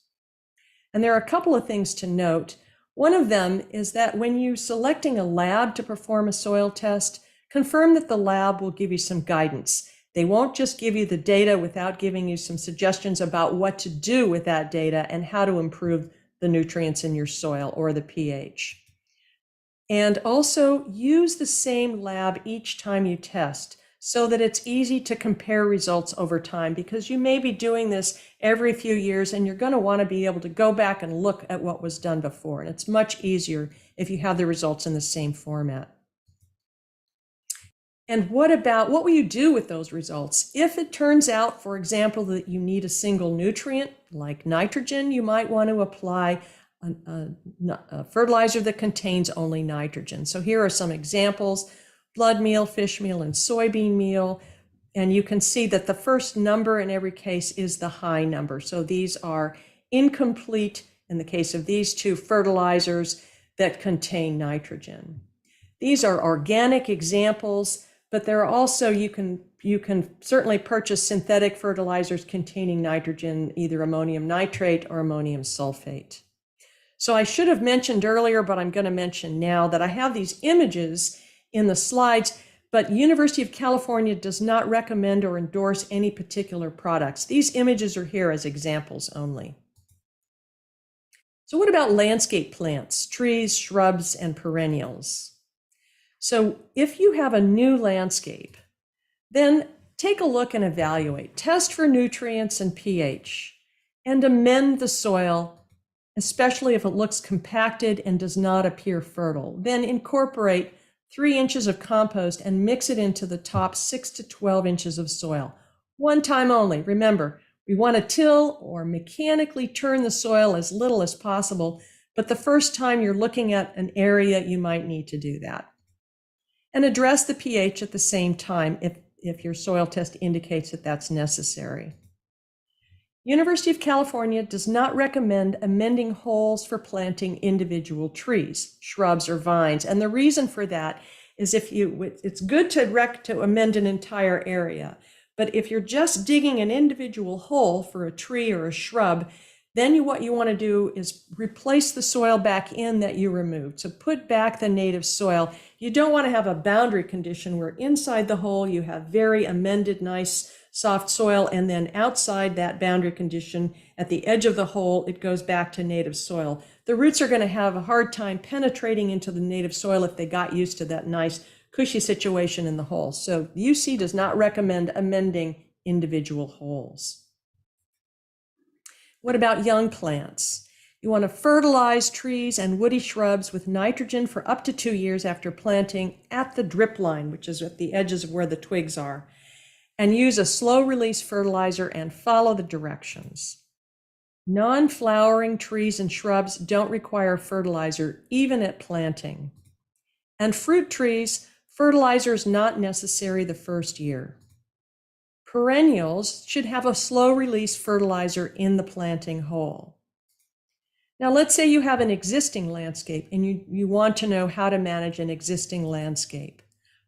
And there are a couple of things to note. One of them is that when you're selecting a lab to perform a soil test, confirm that the lab will give you some guidance. They won't just give you the data without giving you some suggestions about what to do with that data and how to improve the nutrients in your soil or the pH. And also use the same lab each time you test so that it's easy to compare results over time, because you may be doing this every few years and you're going to want to be able to go back and look at what was done before. And it's much easier if you have the results in the same format. And what will you do with those results? If it turns out, for example, that you need a single nutrient like nitrogen, you might want to apply a fertilizer that contains only nitrogen. So here are some examples: blood meal, fish meal, and soybean meal. And you can see that the first number in every case is the high number. So these are incomplete, in the case of these two, fertilizers that contain nitrogen. These are organic examples, but there are also, you can certainly purchase synthetic fertilizers containing nitrogen, either ammonium nitrate or ammonium sulfate. So I should have mentioned earlier, but I'm going to mention now, that I have these images in the slides, but University of California does not recommend or endorse any particular products. These images are here as examples only. So what about landscape plants, trees, shrubs, and perennials? So if you have a new landscape, then take a look and evaluate. Test for nutrients and pH, and amend the soil, especially if it looks compacted and does not appear fertile. Then incorporate 3 inches of compost and mix it into the top 6 to 12 inches of soil. One time only. Remember, we want to till or mechanically turn the soil as little as possible, but the first time you're looking at an area, you might need to do that. And address the pH at the same time if your soil test indicates that that's necessary. University of California does not recommend amending holes for planting individual trees, shrubs, or vines. And the reason for that is it's good to amend an entire area, but if you're just digging an individual hole for a tree or a shrub, then what you want to do is replace the soil back in that you removed. So put back the native soil. You don't want to have a boundary condition where inside the hole you have very amended, nice, soft soil, and then outside that boundary condition, at the edge of the hole, it goes back to native soil. The roots are going to have a hard time penetrating into the native soil if they got used to that nice, cushy situation in the hole. So UC does not recommend amending individual holes. What about young plants? You want to fertilize trees and woody shrubs with nitrogen for up to 2 years after planting at the drip line, which is at the edges of where the twigs are, and use a slow release fertilizer and follow the directions. Non-flowering trees and shrubs don't require fertilizer even at planting. And fruit trees, fertilizer is not necessary the first year. Perennials should have a slow release fertilizer in the planting hole. Now, let's say you have an existing landscape and you want to know how to manage an existing landscape.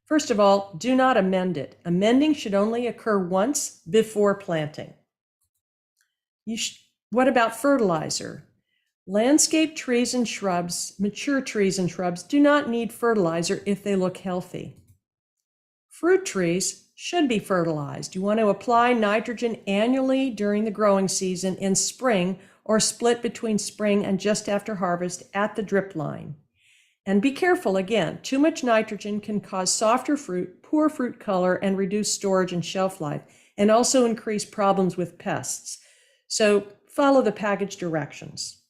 First of all, do not amend it. Amending should only occur once before planting. What about fertilizer? Landscape trees and shrubs, mature trees and shrubs, do not need fertilizer if they look healthy. Fruit trees should be fertilized. You want to apply nitrogen annually during the growing season in spring or split between spring and just after harvest at the drip line. And be careful, again, too much nitrogen can cause softer fruit, poor fruit color, and reduce storage and shelf life, and also increase problems with pests. So follow the package directions.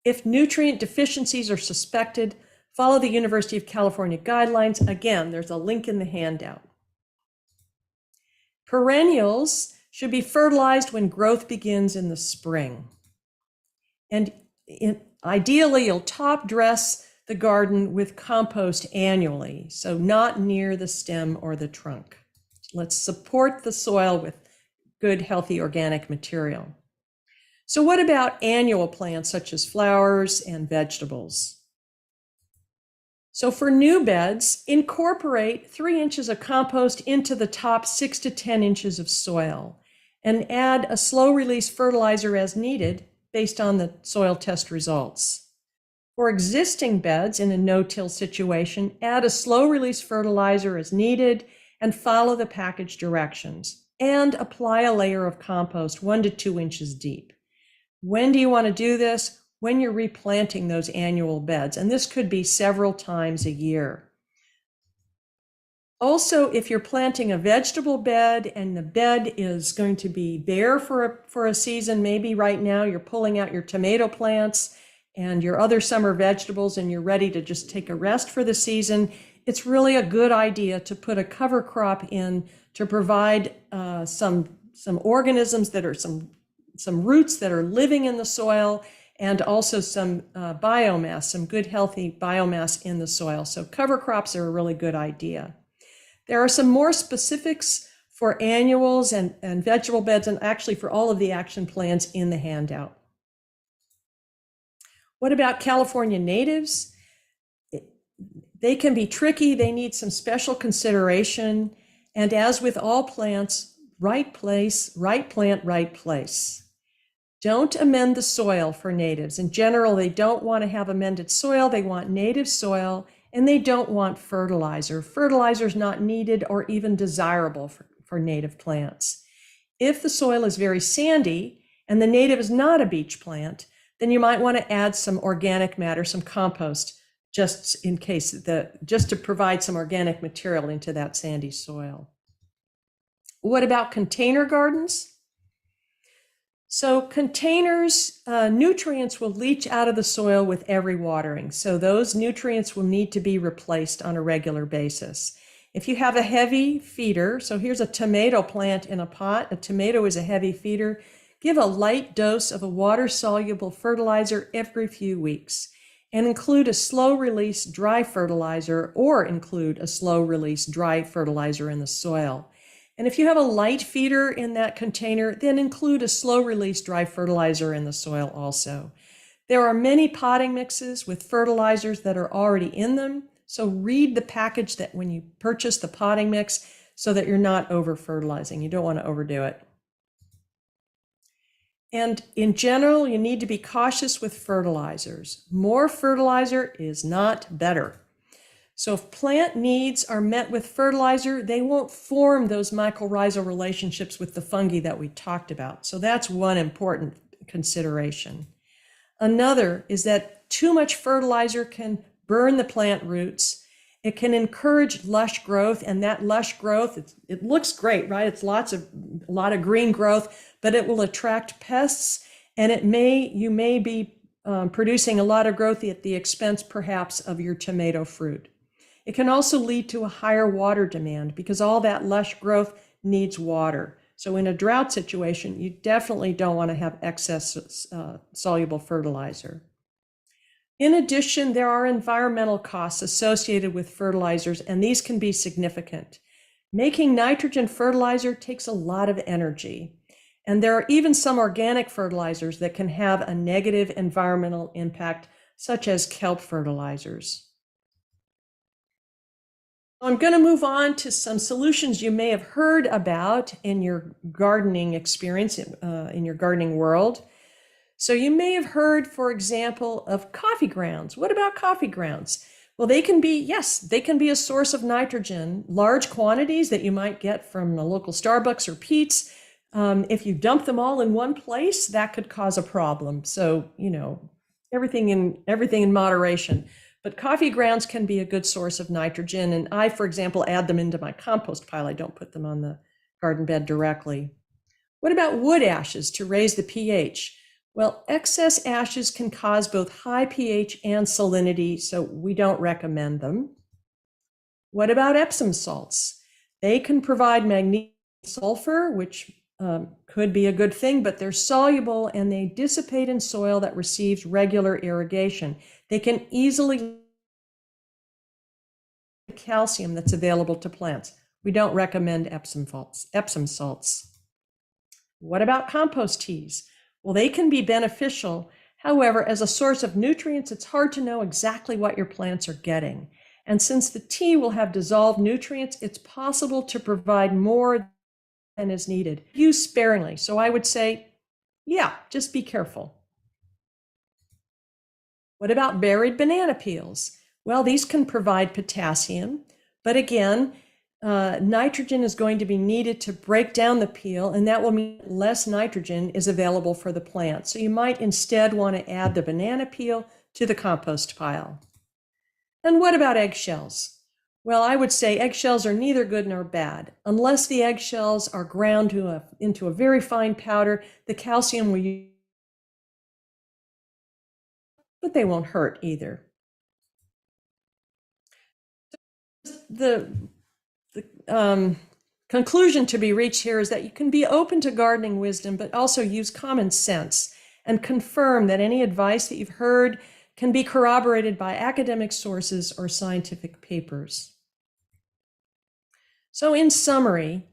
If nutrient deficiencies are suspected, follow the University of California guidelines. Again, there's a link in the handout. Perennials should be fertilized when growth begins in the spring. And ideally, you'll top dress the garden with compost annually, so not near the stem or the trunk. Let's support the soil with good, healthy organic material. So what about annual plants such as flowers and vegetables? So for new beds, incorporate 3 inches of compost into the top 6 to 10 inches of soil and add a slow release fertilizer as needed based on the soil test results. For existing beds in a no-till situation, add a slow release fertilizer as needed and follow the package directions and apply a layer of compost 1 to 2 inches deep. When do you want to do this? When you're replanting those annual beds, and this could be several times a year. Also, if you're planting a vegetable bed and the bed is going to be bare for a season, maybe right now you're pulling out your tomato plants and your other summer vegetables and you're ready to just take a rest for the season, it's really a good idea to put a cover crop in to provide some organisms that are some roots that are living in the soil, and also some biomass, some good healthy biomass in the soil. So cover crops are a really good idea. There are some more specifics for annuals and vegetable beds, and actually for all of the action plans in the handout. What about California natives? They can be tricky. They need some special consideration. And as with all plants, right place, right plant, right place. Don't amend the soil for natives. In general, they don't want to have amended soil. They want native soil, and they don't want fertilizer. Fertilizer is not needed or even desirable for native plants. If the soil is very sandy and the native is not a beach plant, then you might want to add some organic matter, some compost, just in case, just to provide some organic material into that sandy soil. What about container gardens? So containers, nutrients will leach out of the soil with every watering. So those nutrients will need to be replaced on a regular basis. If you have a heavy feeder, so here's a tomato plant in a pot. A tomato is a heavy feeder. Give a light dose of a water-soluble fertilizer every few weeks and include a slow-release dry fertilizer in the soil. And if you have a light feeder in that container, then include a slow-release dry fertilizer in the soil also. There are many potting mixes with fertilizers that are already in them, so read the package that when you purchase the potting mix so that you're not over-fertilizing. You don't want to overdo it. And in general, you need to be cautious with fertilizers. More fertilizer is not better. So if plant needs are met with fertilizer, they won't form those mycorrhizal relationships with the fungi that we talked about. So that's one important consideration. Another is that too much fertilizer can burn the plant roots. It can encourage lush growth, and that lush growth, it looks great, right? It's a lot of green growth, but it will attract pests and you may be producing a lot of growth at the expense perhaps of your tomato fruit. It can also lead to a higher water demand because all that lush growth needs water. So in a drought situation, you definitely don't want to have excess soluble fertilizer. In addition, there are environmental costs associated with fertilizers, and these can be significant. Making nitrogen fertilizer takes a lot of energy, and there are even some organic fertilizers that can have a negative environmental impact, such as kelp fertilizers. I'm going to move on to some solutions you may have heard about in your gardening experience, in your gardening world. So you may have heard, for example, of coffee grounds. What about coffee grounds? Well, they can be a source of nitrogen, large quantities that you might get from a local Starbucks or Pete's. If you dump them all in one place, that could cause a problem. So, everything in moderation. But coffee grounds can be a good source of nitrogen. And I, for example, add them into my compost pile. I don't put them on the garden bed directly. What about wood ashes to raise the pH? Well, excess ashes can cause both high pH and salinity, so we don't recommend them. What about Epsom salts? They can provide magnesium and sulfur, which could be a good thing, but they're soluble and they dissipate in soil that receives regular irrigation. They can easily calcium that's available to plants. We don't recommend Epsom salts. What about compost teas? Well, they can be beneficial. However, as a source of nutrients, it's hard to know exactly what your plants are getting. And since the tea will have dissolved nutrients, it's possible to provide more than is needed. Use sparingly. So I would say, just be careful. What about buried banana peels? Well, these can provide potassium, but again, nitrogen is going to be needed to break down the peel, and that will mean less nitrogen is available for the plant. So you might instead want to add the banana peel to the compost pile. And what about eggshells? Well, I would say eggshells are neither good nor bad. Unless the eggshells are ground into a very fine powder, the calcium will use, but they won't hurt either. The conclusion to be reached here is that you can be open to gardening wisdom, but also use common sense and confirm that any advice that you've heard can be corroborated by academic sources or scientific papers. So in summary,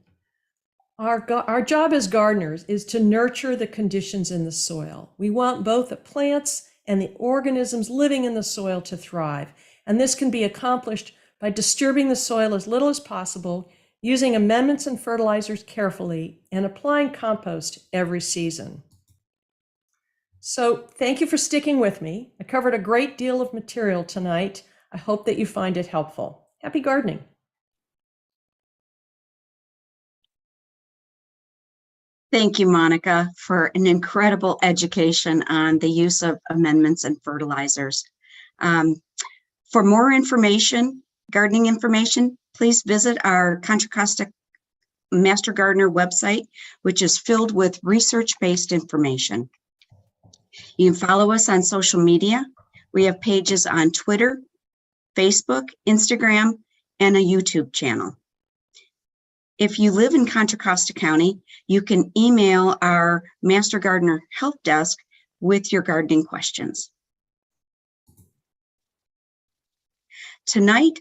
our job as gardeners is to nurture the conditions in the soil. We want both the plants and the organisms living in the soil to thrive. And this can be accomplished by disturbing the soil as little as possible, using amendments and fertilizers carefully, and applying compost every season. So thank you for sticking with me. I covered a great deal of material tonight. I hope that you find it helpful. Happy gardening. Thank you, Monika, for an incredible education on the use of amendments and fertilizers. For more information, gardening information, please visit our Contra Costa Master Gardener website, which is filled with research-based information. You can follow us on social media. We have pages on Twitter, Facebook, Instagram, and a YouTube channel. If you live in Contra Costa County, you can email our Master Gardener Help Desk with your gardening questions. Tonight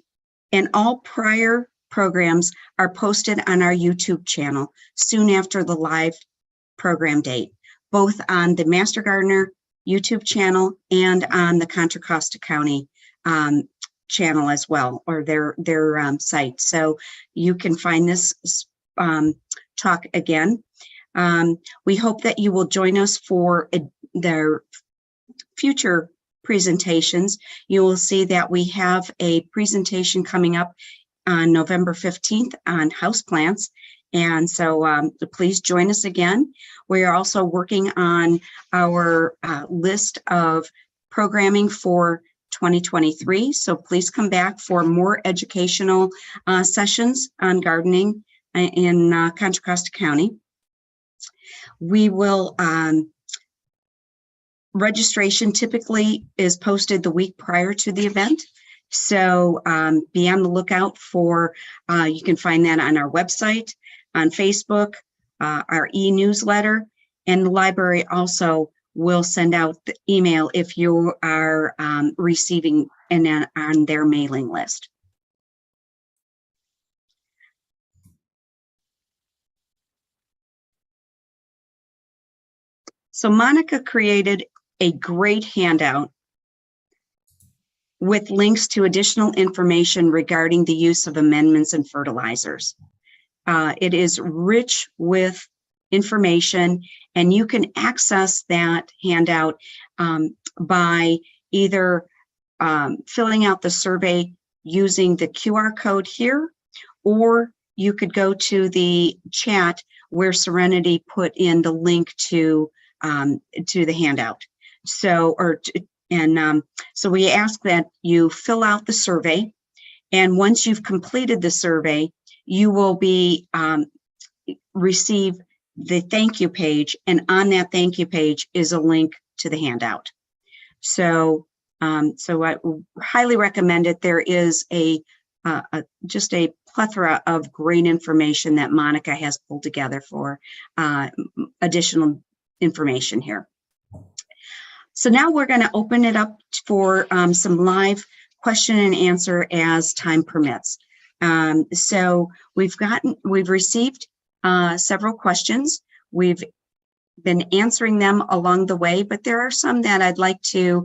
and all prior programs are posted on our YouTube channel soon after the live program date, both on the Master Gardener YouTube channel and on the Contra Costa County channel as well, or their site. So you can find this talk again. We hope that you will join us for their future presentations. You will see that we have a presentation coming up on November 15th on houseplants. And so please join us again. We are also working on our list of programming for 2023. So please come back for more educational sessions on gardening in Contra Costa County. We will Registration typically is posted the week prior to the event. So be on the lookout for, you can find that on our website, on Facebook, our e-newsletter, and the library also will send out the email if you are receiving and on their mailing list. So Monika created a great handout with links to additional information regarding the use of amendments and fertilizers. It is rich with information, and you can access that handout by either filling out the survey using the QR code here, or you could go to the chat where Serenity put in the link to the handout. So we ask that you fill out the survey, and once you've completed the survey, you will be receive the thank you page, and on that thank you page is a link to the handout. So I highly recommend it. There is just a plethora of great information that Monika has pulled together for additional information here. So now we're going to open it up for some live question and answer as time permits. So we've received several questions. We've been answering them along the way, but there are some that I'd like to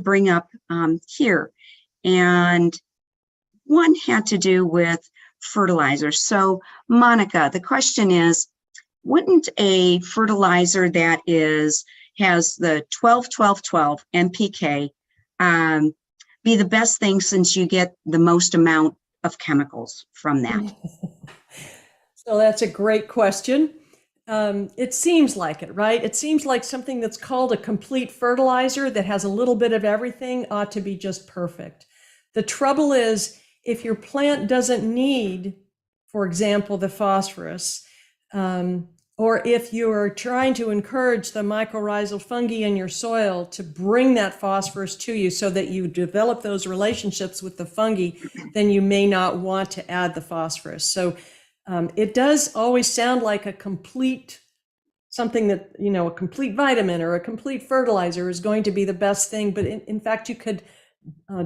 bring up here. And one had to do with fertilizers. So Monika, the question is, wouldn't a fertilizer that has the 12-12-12 NPK be the best thing, since you get the most amount of chemicals from that? So that's a great question. It seems like it, right? It seems like something that's called a complete fertilizer that has a little bit of everything ought to be just perfect. The trouble is, if your plant doesn't need, for example, the phosphorus, or if you're trying to encourage the mycorrhizal fungi in your soil to bring that phosphorus to you so that you develop those relationships with the fungi, then you may not want to add the phosphorus. So it does always sound like a complete, something that, a complete vitamin or a complete fertilizer is going to be the best thing. But in fact, you could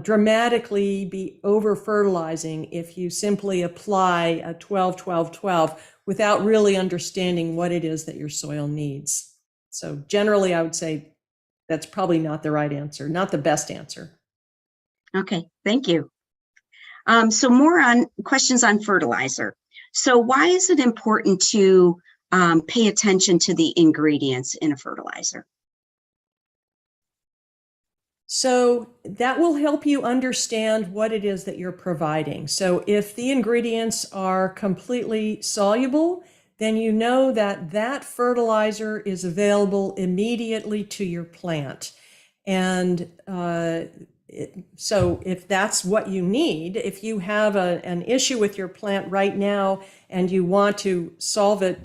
dramatically be over fertilizing if you simply apply a 12-12-12 without really understanding what it is that your soil needs. So generally, I would say that's probably not the right answer, not the best answer. Okay, thank you. So more on questions on fertilizer. So why is it important to pay attention to the ingredients in a fertilizer? So that will help you understand what it is that you're providing. So if the ingredients are completely soluble, then you know that that fertilizer is available immediately to your plant. And so if that's what you need, if you have an issue with your plant right now and you want to solve it,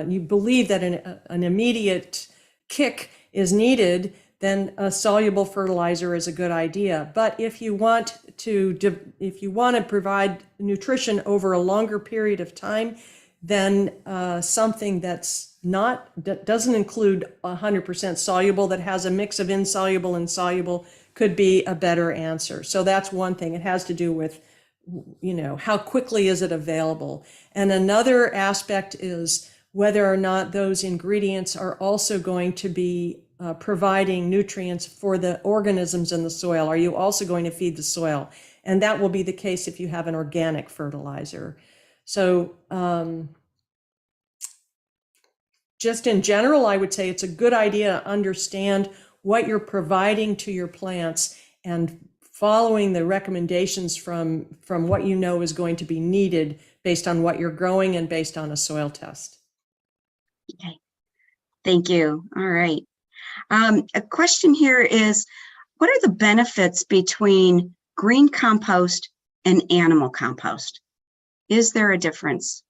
you believe that an immediate kick is needed, then a soluble fertilizer is a good idea. But if you want to provide nutrition over a longer period of time, then something that doesn't include 100% soluble, that has a mix of insoluble and soluble, could be a better answer. So that's one thing. It has to do with, how quickly is it available? And another aspect is whether or not those ingredients are also going to be providing nutrients for the organisms in the soil. Are you also going to feed the soil? And that will be the case if you have an organic fertilizer. So just in general, I would say it's a good idea to understand what you're providing to your plants and following the recommendations from what you know is going to be needed based on what you're growing and based on a soil test. Okay, thank you. All right. A question here is, what are the benefits between green compost and animal compost? Is there a difference?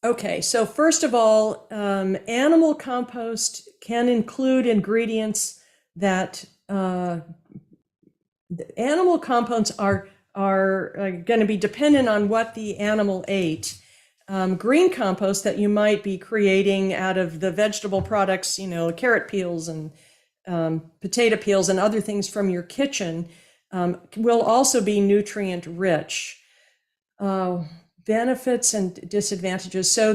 Okay, so first of all, animal compost can include ingredients that animal compounds are going to be dependent on what the animal ate. Green compost that you might be creating out of the vegetable products, carrot peels and potato peels and other things from your kitchen, will also be nutrient rich. Benefits and disadvantages. So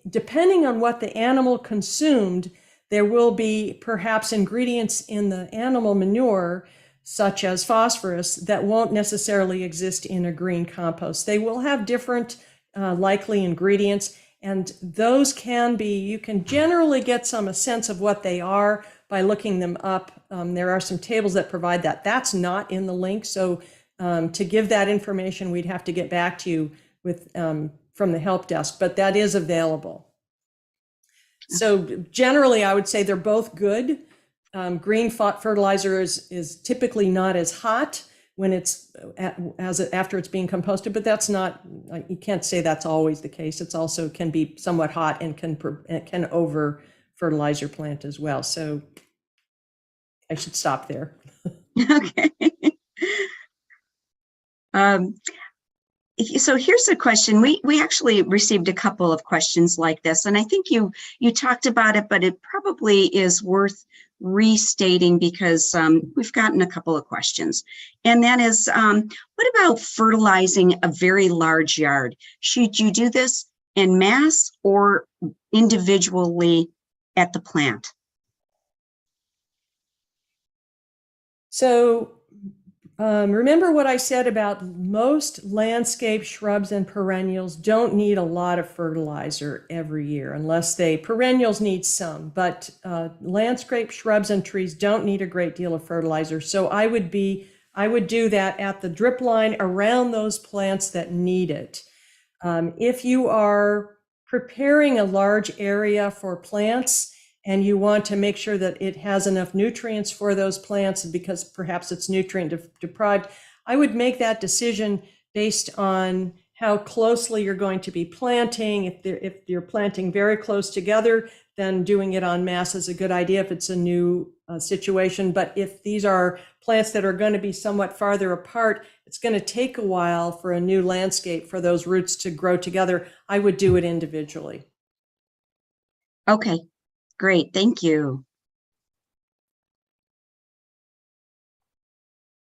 depending on what the animal consumed, there will be perhaps ingredients in the animal manure, such as phosphorus, that won't necessarily exist in a green compost. They will have different likely ingredients, and those you can generally get a sense of what they are by looking them up. There are some tables that provide that. That's not in the link, so to give that information, we'd have to get back to you with from the help desk, but that is available. So generally, I would say they're both good. Green fertilizer is typically not as hot when it's after it's being composted, but that's not, you can't say that's always the case. It's also can be somewhat hot and can over fertilize your plant as well. So I should stop there. Okay. So here's a question. We actually received a couple of questions like this, and I think you talked about it, but it probably is worth restating because we've gotten a couple of questions. And that is, what about fertilizing a very large yard? Should you do this en masse or individually at the plant? So remember what I said about most landscape shrubs and perennials don't need a lot of fertilizer every year, unless perennials need some, but landscape shrubs and trees don't need a great deal of fertilizer. So I would do that at the drip line around those plants that need it. If you are preparing a large area for plants, and you want to make sure that it has enough nutrients for those plants because perhaps it's nutrient deprived, I would make that decision based on how closely you're going to be planting. If you're planting very close together, then doing it en masse is a good idea if it's a new situation. But if these are plants that are going to be somewhat farther apart, it's going to take a while for a new landscape for those roots to grow together. I would do it individually. Okay. Great, thank you.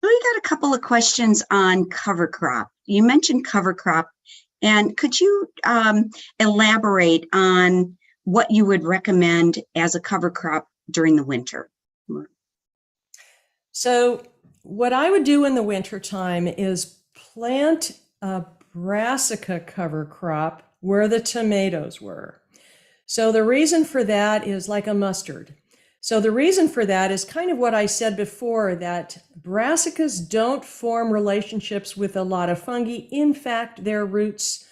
We got a couple of questions on cover crop. You mentioned cover crop, and could you elaborate on what you would recommend as a cover crop during the winter? So what I would do in the wintertime is plant a brassica cover crop where the tomatoes were. So the reason for that is like a mustard. So the reason for that is kind of what I said before, that brassicas don't form relationships with a lot of fungi. In fact, their roots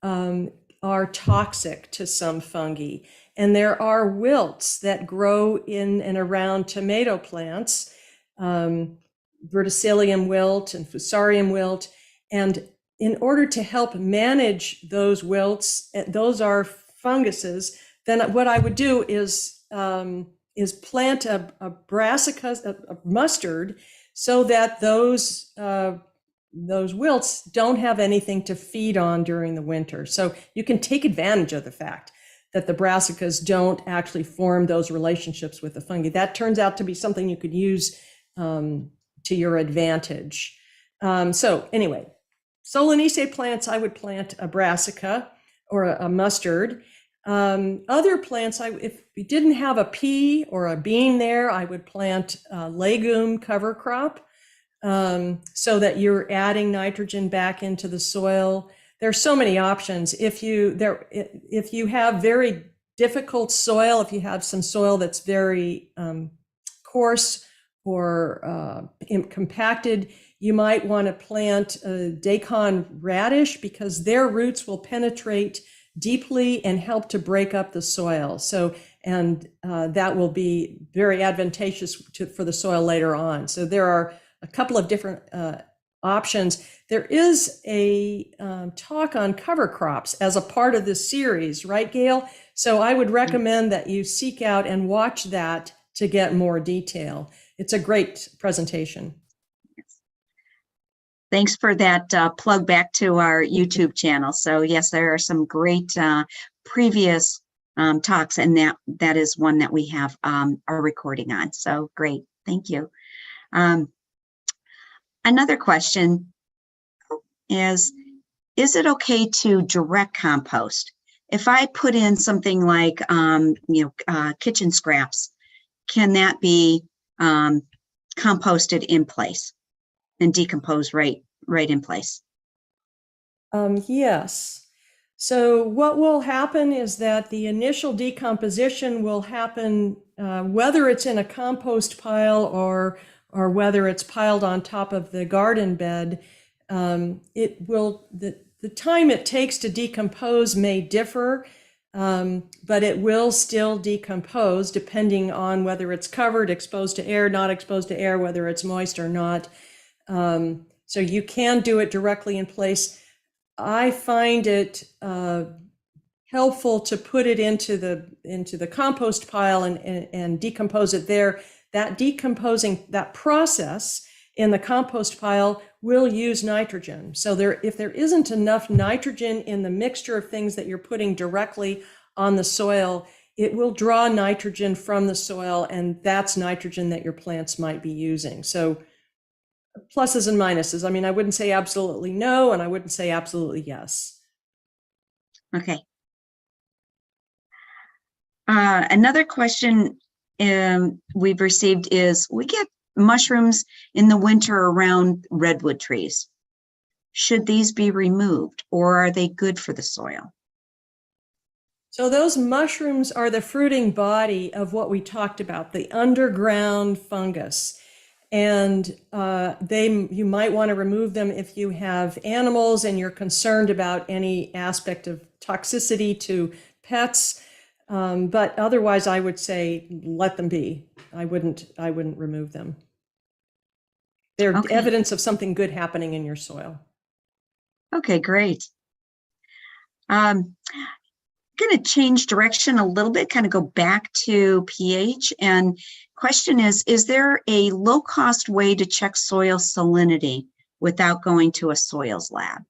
are toxic to some fungi. And there are wilts that grow in and around tomato plants, verticillium wilt and fusarium wilt. And in order to help manage those wilts, those are funguses, then what I would do is plant a brassica, a mustard, so that those wilts don't have anything to feed on during the winter. So you can take advantage of the fact that the brassicas don't actually form those relationships with the fungi. That turns out to be something you could use to your advantage. So anyway, Solanaceae plants, I would plant a brassica or a mustard. Other plants, if you didn't have a pea or a bean there, I would plant a legume cover crop so that you're adding nitrogen back into the soil. There's so many options. If you have very difficult soil, if you have some soil that's very coarse or compacted, you might want to plant a daikon radish because their roots will penetrate deeply and help to break up the soil. So, and that will be very advantageous for the soil later on. So there are a couple of different options. There is a talk on cover crops as a part of this series, right, Gail? So I would recommend that you seek out and watch that to get more detail. It's a great presentation. Thanks for that plug back to our YouTube channel. So yes, there are some great previous talks, and that is one that we have a recording on. So great, thank you. Another question is it okay to direct compost? If I put in something like kitchen scraps, can that be composted in place and decompose right in place? Yes. So what will happen is that the initial decomposition will happen whether it's in a compost pile or whether it's piled on top of the garden bed. The time it takes to decompose may differ, but it will still decompose depending on whether it's covered, exposed to air, not exposed to air, whether it's moist or not. So you can do it directly in place. I find it helpful to put it into the compost pile and decompose it there. That process in the compost pile will use nitrogen. So if there isn't enough nitrogen in the mixture of things that you're putting directly on the soil, it will draw nitrogen from the soil, and that's nitrogen that your plants might be using. So pluses and minuses. I mean, I wouldn't say absolutely no, and I wouldn't say absolutely yes. Okay. Another question we've received is, we get mushrooms in the winter around redwood trees. Should these be removed, or are they good for the soil? So those mushrooms are the fruiting body of what we talked about, the underground fungus. And you might want to remove them if you have animals and you're concerned about any aspect of toxicity to pets. But otherwise, I would say let them be. I wouldn't remove them. They're Okay. evidence of something good happening in your soil. Okay, great. Going to change direction a little bit, kind of go back to pH. And question is there a low-cost way to check soil salinity without going to a soils lab?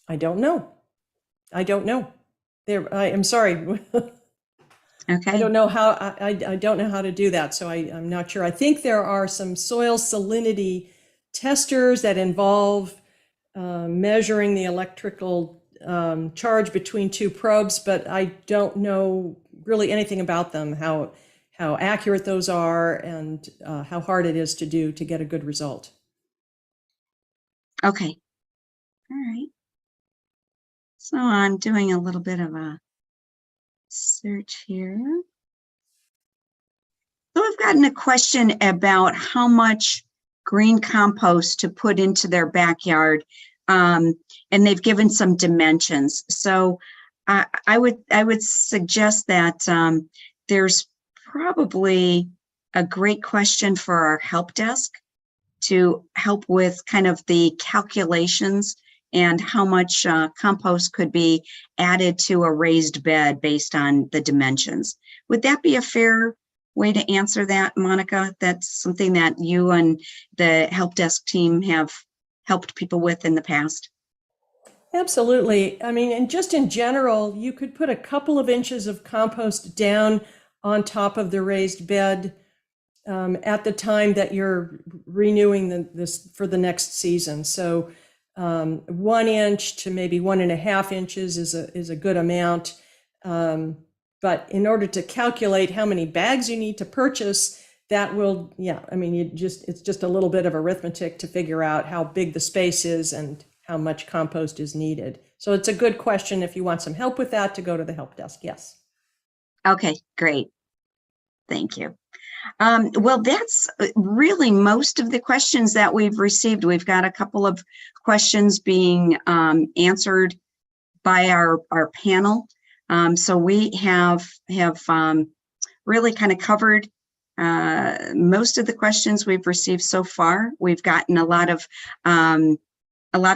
I don't know. I'm sorry. Okay. I don't know how. I don't know how to do that, so I'm not sure. I think there are some soil salinity testers that involve measuring the electrical charge between two probes, but I don't know really anything about them, how accurate those are, and how hard it is to do to get a good result. Okay. All right. So I'm doing a little bit of a search here. So I've gotten a question about how much green compost to put into their backyard, and they've given some dimensions. So I would suggest that there's probably a great question for our help desk to help with kind of the calculations and how much compost could be added to a raised bed based on the dimensions. Would that be a fair way to answer that, Monika? That's something that you and the help desk team have helped people with in the past? Absolutely. I mean, and just in general, you could put a couple of inches of compost down on top of the raised bed at the time that you're renewing this for the next season. So 1 inch to maybe 1.5 inches is a good amount. But in order to calculate how many bags you need to purchase, that will, I mean, it's just a little bit of arithmetic to figure out how big the space is and how much compost is needed. So it's a good question if you want some help with that, to go to the help desk. Yes. Okay, great. Thank you. Well, that's really most of the questions that we've received. We've got a couple of questions being answered by our panel. So we have really kind of covered most of the questions we've received so far, we've gotten a lot of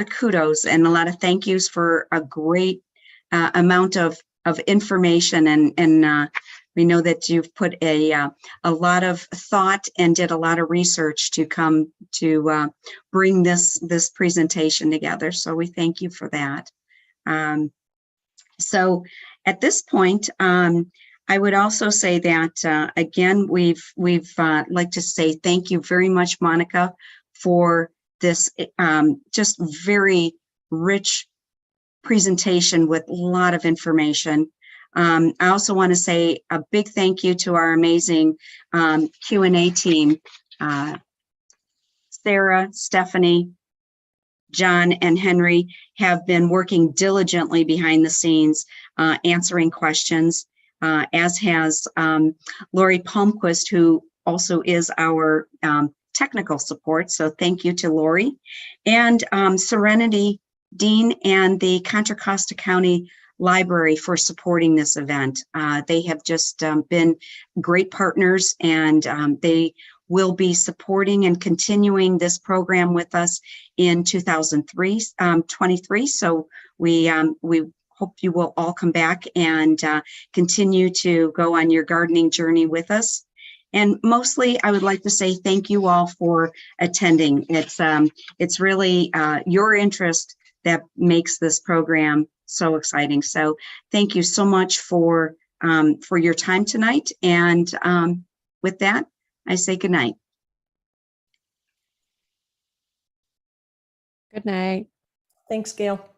kudos and a lot of thank yous for a great amount of information, and we know that you've put a lot of thought and did a lot of research to come to bring this presentation together. So we thank you for that. So at this point, I would also say that again, we've like to say thank you very much, Monika, for this just very rich presentation with a lot of information. I also want to say a big thank you to our amazing Q&A team, Sarah, Stephanie, John, and Henry have been working diligently behind the scenes, answering questions, as has Lori Palmquist, who also is our technical support. So thank you to Lori, and Serenity Dean and the Contra Costa County Library for supporting this event. They have just been great partners, and they will be supporting and continuing this program with us in 2023. So we hope you will all come back and continue to go on your gardening journey with us. And mostly, I would like to say thank you all for attending. It's really your interest that makes this program so exciting. So thank you so much for your time tonight. And with that, I say good night. Good night. Thanks, Gail.